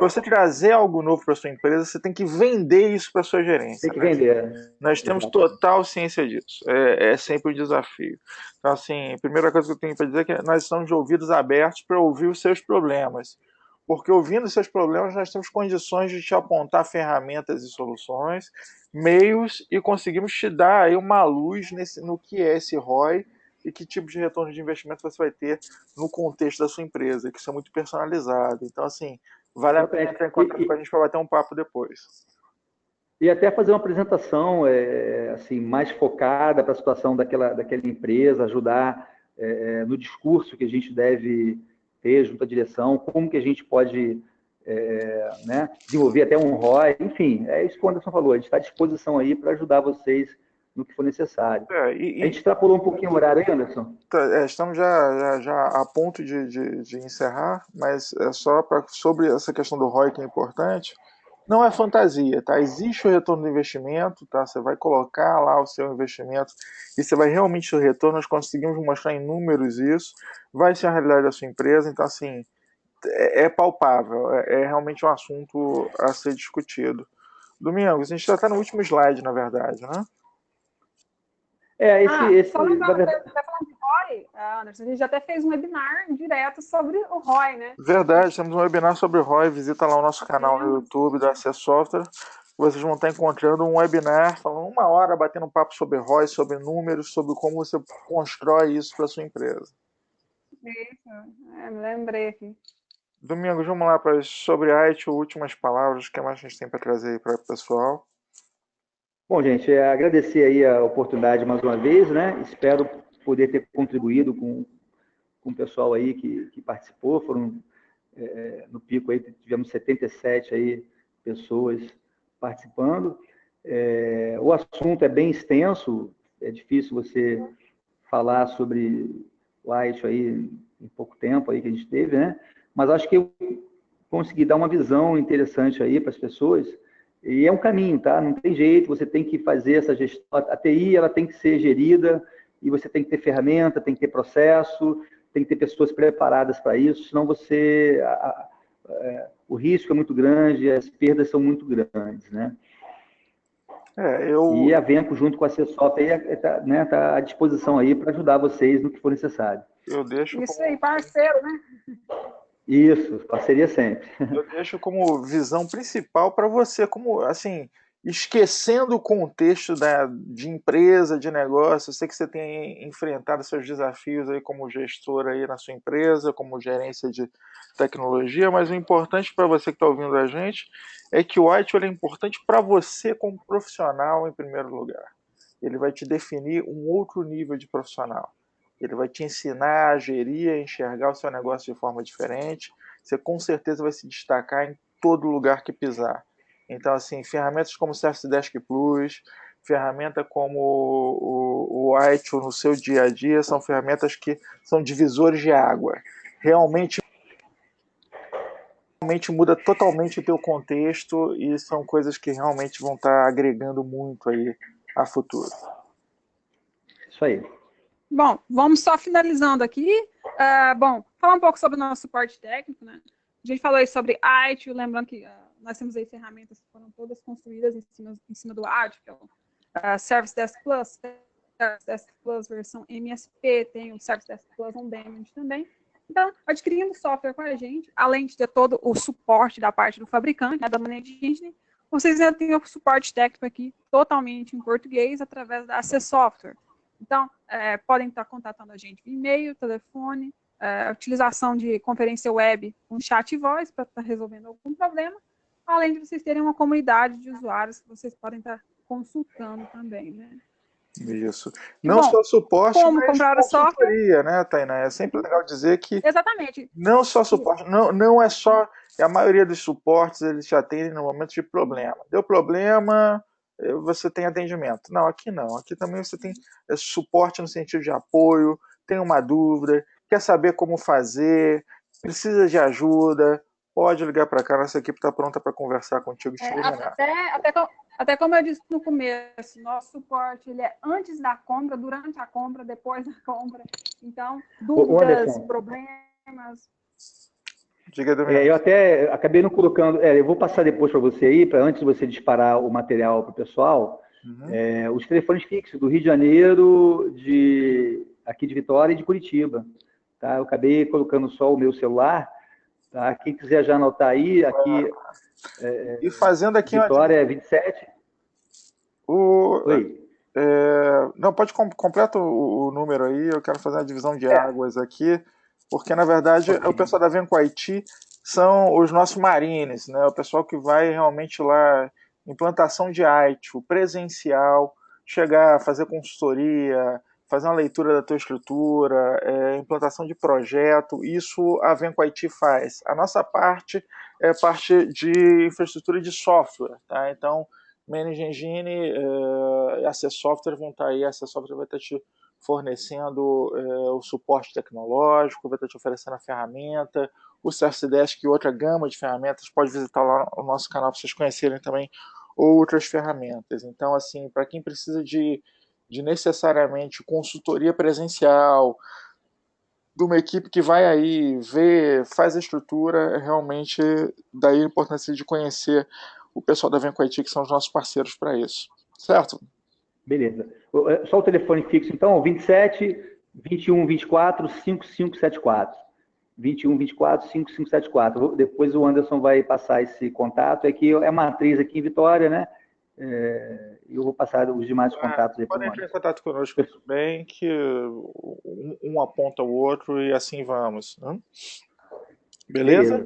Para você trazer algo novo para sua empresa, você tem que vender isso para sua gerência. Tem que vender. Nós temos Exato. total ciência disso. É sempre um desafio. Então, assim, a primeira coisa que eu tenho para dizer é que nós estamos de ouvidos abertos para ouvir os seus problemas. Porque ouvindo os seus problemas, nós temos condições de te apontar ferramentas e soluções, meios, e conseguimos te dar aí uma luz no que é esse ROI e que tipo de retorno de investimento você vai ter no contexto da sua empresa, que isso é muito personalizado. Então, assim, vale a pena entrar em contato com a gente para bater um papo depois. E até fazer uma apresentação assim, mais focada para a situação daquela empresa, ajudar no discurso que a gente deve ter junto à direção, como que a gente pode né, desenvolver até um ROI, enfim, é isso que o Anderson falou, a gente está à disposição aí para ajudar vocês no que for necessário. A gente extrapolou um pouquinho o horário aí, Anderson? Estamos já a ponto de encerrar, mas é só sobre essa questão do ROI que é importante. Não é fantasia, tá? Existe o retorno do investimento, tá? Você vai colocar lá o seu investimento e você vai realmente ter o retorno. Nós conseguimos mostrar em números isso. Vai ser a realidade da sua empresa. Então, assim, é palpável. É realmente um assunto a ser discutido. Domingos, a gente já está no último slide, na verdade, né? Só lembrando, até falando de ROI, Anderson, a gente já até fez um webinar direto sobre o ROI, né? Verdade, temos um webinar sobre ROI. Visita lá o nosso canal no YouTube da Access Software. Vocês vão estar encontrando um webinar falando 1 hora, batendo um papo sobre ROI, sobre números, sobre como você constrói isso para sua empresa. Isso, me lembrei aqui. Domingos, vamos lá sobre ITIL, últimas palavras, o que mais a gente tem para trazer aí para o pessoal? Bom, gente, agradecer aí a oportunidade mais uma vez, né? Espero poder ter contribuído com o pessoal aí que participou. Foram, no pico aí, tivemos 77 aí pessoas participando. O assunto é bem extenso, é difícil você falar sobre o ITIL aí em pouco tempo aí que a gente teve, né? Mas acho que eu consegui dar uma visão interessante aí para as pessoas. E é um caminho, tá? Não tem jeito, você tem que fazer essa gestão. A TI, ela tem que ser gerida e você tem que ter ferramenta, tem que ter processo, tem que ter pessoas preparadas para isso, senão você... o risco é muito grande, as perdas são muito grandes, né? E a Venco, junto com a CSOP, está à disposição aí para ajudar vocês no que for necessário. Isso aí, parceiro, né? Isso, parceria sempre. Eu deixo como visão principal para você, como, assim, esquecendo o contexto de empresa, de negócio. Eu sei que você tem enfrentado seus desafios aí como gestor aí na sua empresa, como gerência de tecnologia, mas o importante para você que está ouvindo a gente é que o ITIL é importante para você como profissional em primeiro lugar. Ele vai te definir um outro nível de profissional. Ele vai te ensinar a gerir, a enxergar o seu negócio de forma diferente. Você com certeza vai se destacar em todo lugar que pisar. Então, assim, ferramentas como o Service Desk Plus, ferramenta como o ITIL no seu dia a dia, são ferramentas que são divisores de água. Realmente muda totalmente o teu contexto e são coisas que realmente vão estar agregando muito aí a futuro. Isso aí. Bom, vamos só finalizando aqui. Bom, falar um pouco sobre o nosso suporte técnico, né? A gente falou aí sobre ITIL, lembrando que nós temos aí ferramentas que foram todas construídas em cima do ITIL, que é o Service Desk Plus, Service Desk Plus versão MSP, tem o Service Desk Plus On Demand também. Então, adquirindo software com a gente, além de ter todo o suporte da parte do fabricante, né, da Managed Engine, vocês ainda têm o suporte técnico aqui totalmente em português através da Access Software. Então, podem estar contatando a gente via e-mail, telefone, utilização de conferência web com chat e voz para estar resolvendo algum problema, além de vocês terem uma comunidade de usuários que vocês podem estar consultando também, né? Isso. Não só suporte, como mas comprar consultoria, né, Tainá? É sempre legal dizer que exatamente. Não só suporte, não é só... A maioria dos suportes, eles te atendem no momento de problema. Deu problema, você tem atendimento. Não, aqui não. Aqui também você tem suporte no sentido de apoio, tem uma dúvida, quer saber como fazer, precisa de ajuda, pode ligar para cá, nossa equipe está pronta para conversar contigo e te iluminar. Até como eu disse no começo, nosso suporte ele é antes da compra, durante a compra, depois da compra. Então, dúvidas, problemas... Diga, Domingos. Eu até acabei não colocando. Eu vou passar depois para você aí, para antes de você disparar o material para o pessoal, os telefones fixos do Rio de Janeiro, aqui de Vitória e de Curitiba. Tá? Eu acabei colocando só o meu celular. Tá? Quem quiser já anotar aí, aqui. E fazendo aqui Vitória é 27. Oi. Não, pode completa o número aí, eu quero fazer uma divisão de águas aqui, porque na verdade o pessoal da Venco Haiti são os nossos marines, né? O pessoal que vai realmente lá, implantação de ITIL, presencial, chegar, fazer consultoria, fazer uma leitura da tua estrutura, implantação de projeto, isso a Venco Haiti faz. A nossa parte é parte de infraestrutura de software, tá? Então, Manage Engine e Access Software vão estar aí, Access Software vai estar te fornecendo o suporte tecnológico, vai estar te oferecendo a ferramenta, o Service Desk e outra gama de ferramentas, pode visitar lá o nosso canal para vocês conhecerem também outras ferramentas. Então, assim, para quem precisa de necessariamente consultoria presencial, de uma equipe que vai aí ver, faz a estrutura, realmente daí a importância de conhecer o pessoal da Venco IT, que são os nossos parceiros para isso. Certo? Beleza. Só o telefone fixo, então, 27 21 24 5574. 21 24 5574. Depois o Anderson vai passar esse contato. Aqui é matriz aqui em Vitória, né? Eu vou passar os demais contatos aí para o Podem entrar em Anderson. contato conosco também, que um aponta o outro e assim vamos. Né? Beleza?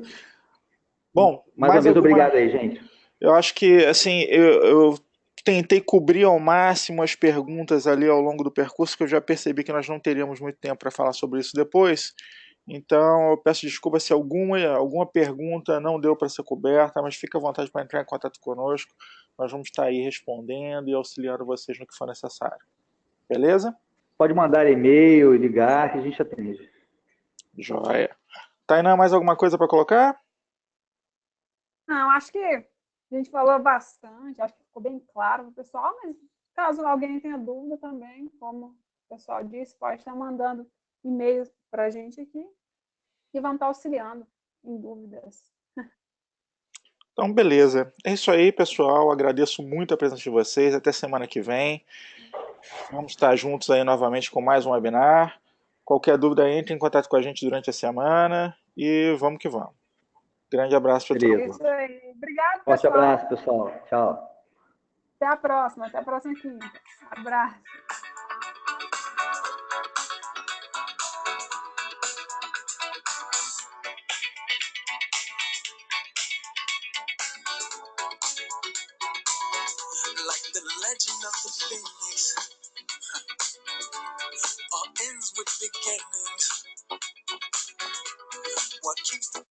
Bom, mais uma vez, obrigado aí, gente. Eu acho que, assim, eu tentei cobrir ao máximo as perguntas ali ao longo do percurso, que eu já percebi que nós não teríamos muito tempo para falar sobre isso depois. Então, eu peço desculpa se alguma pergunta não deu para ser coberta, mas fica à vontade para entrar em contato conosco. Nós vamos estar aí respondendo e auxiliando vocês no que for necessário. Beleza? Pode mandar e-mail, ligar, que a gente atende. Joia. Tainá, mais alguma coisa para colocar? Não, acho que a gente falou bastante, acho que ficou bem claro para o pessoal, mas caso alguém tenha dúvida também, como o pessoal disse, pode estar mandando e-mails para a gente aqui e vamos estar auxiliando em dúvidas. Então, beleza. É isso aí, pessoal. Agradeço muito a presença de vocês. Até semana que vem. Vamos estar juntos aí novamente com mais um webinar. Qualquer dúvida, entre em contato com a gente durante a semana e vamos que vamos. Grande abraço para todos. É isso aí. Obrigado, Forte pessoal. abraço, pessoal. Tchau. Até a próxima quinta. Abraço. Like the legend of the phoenix, all ends with beginnings. What keeps the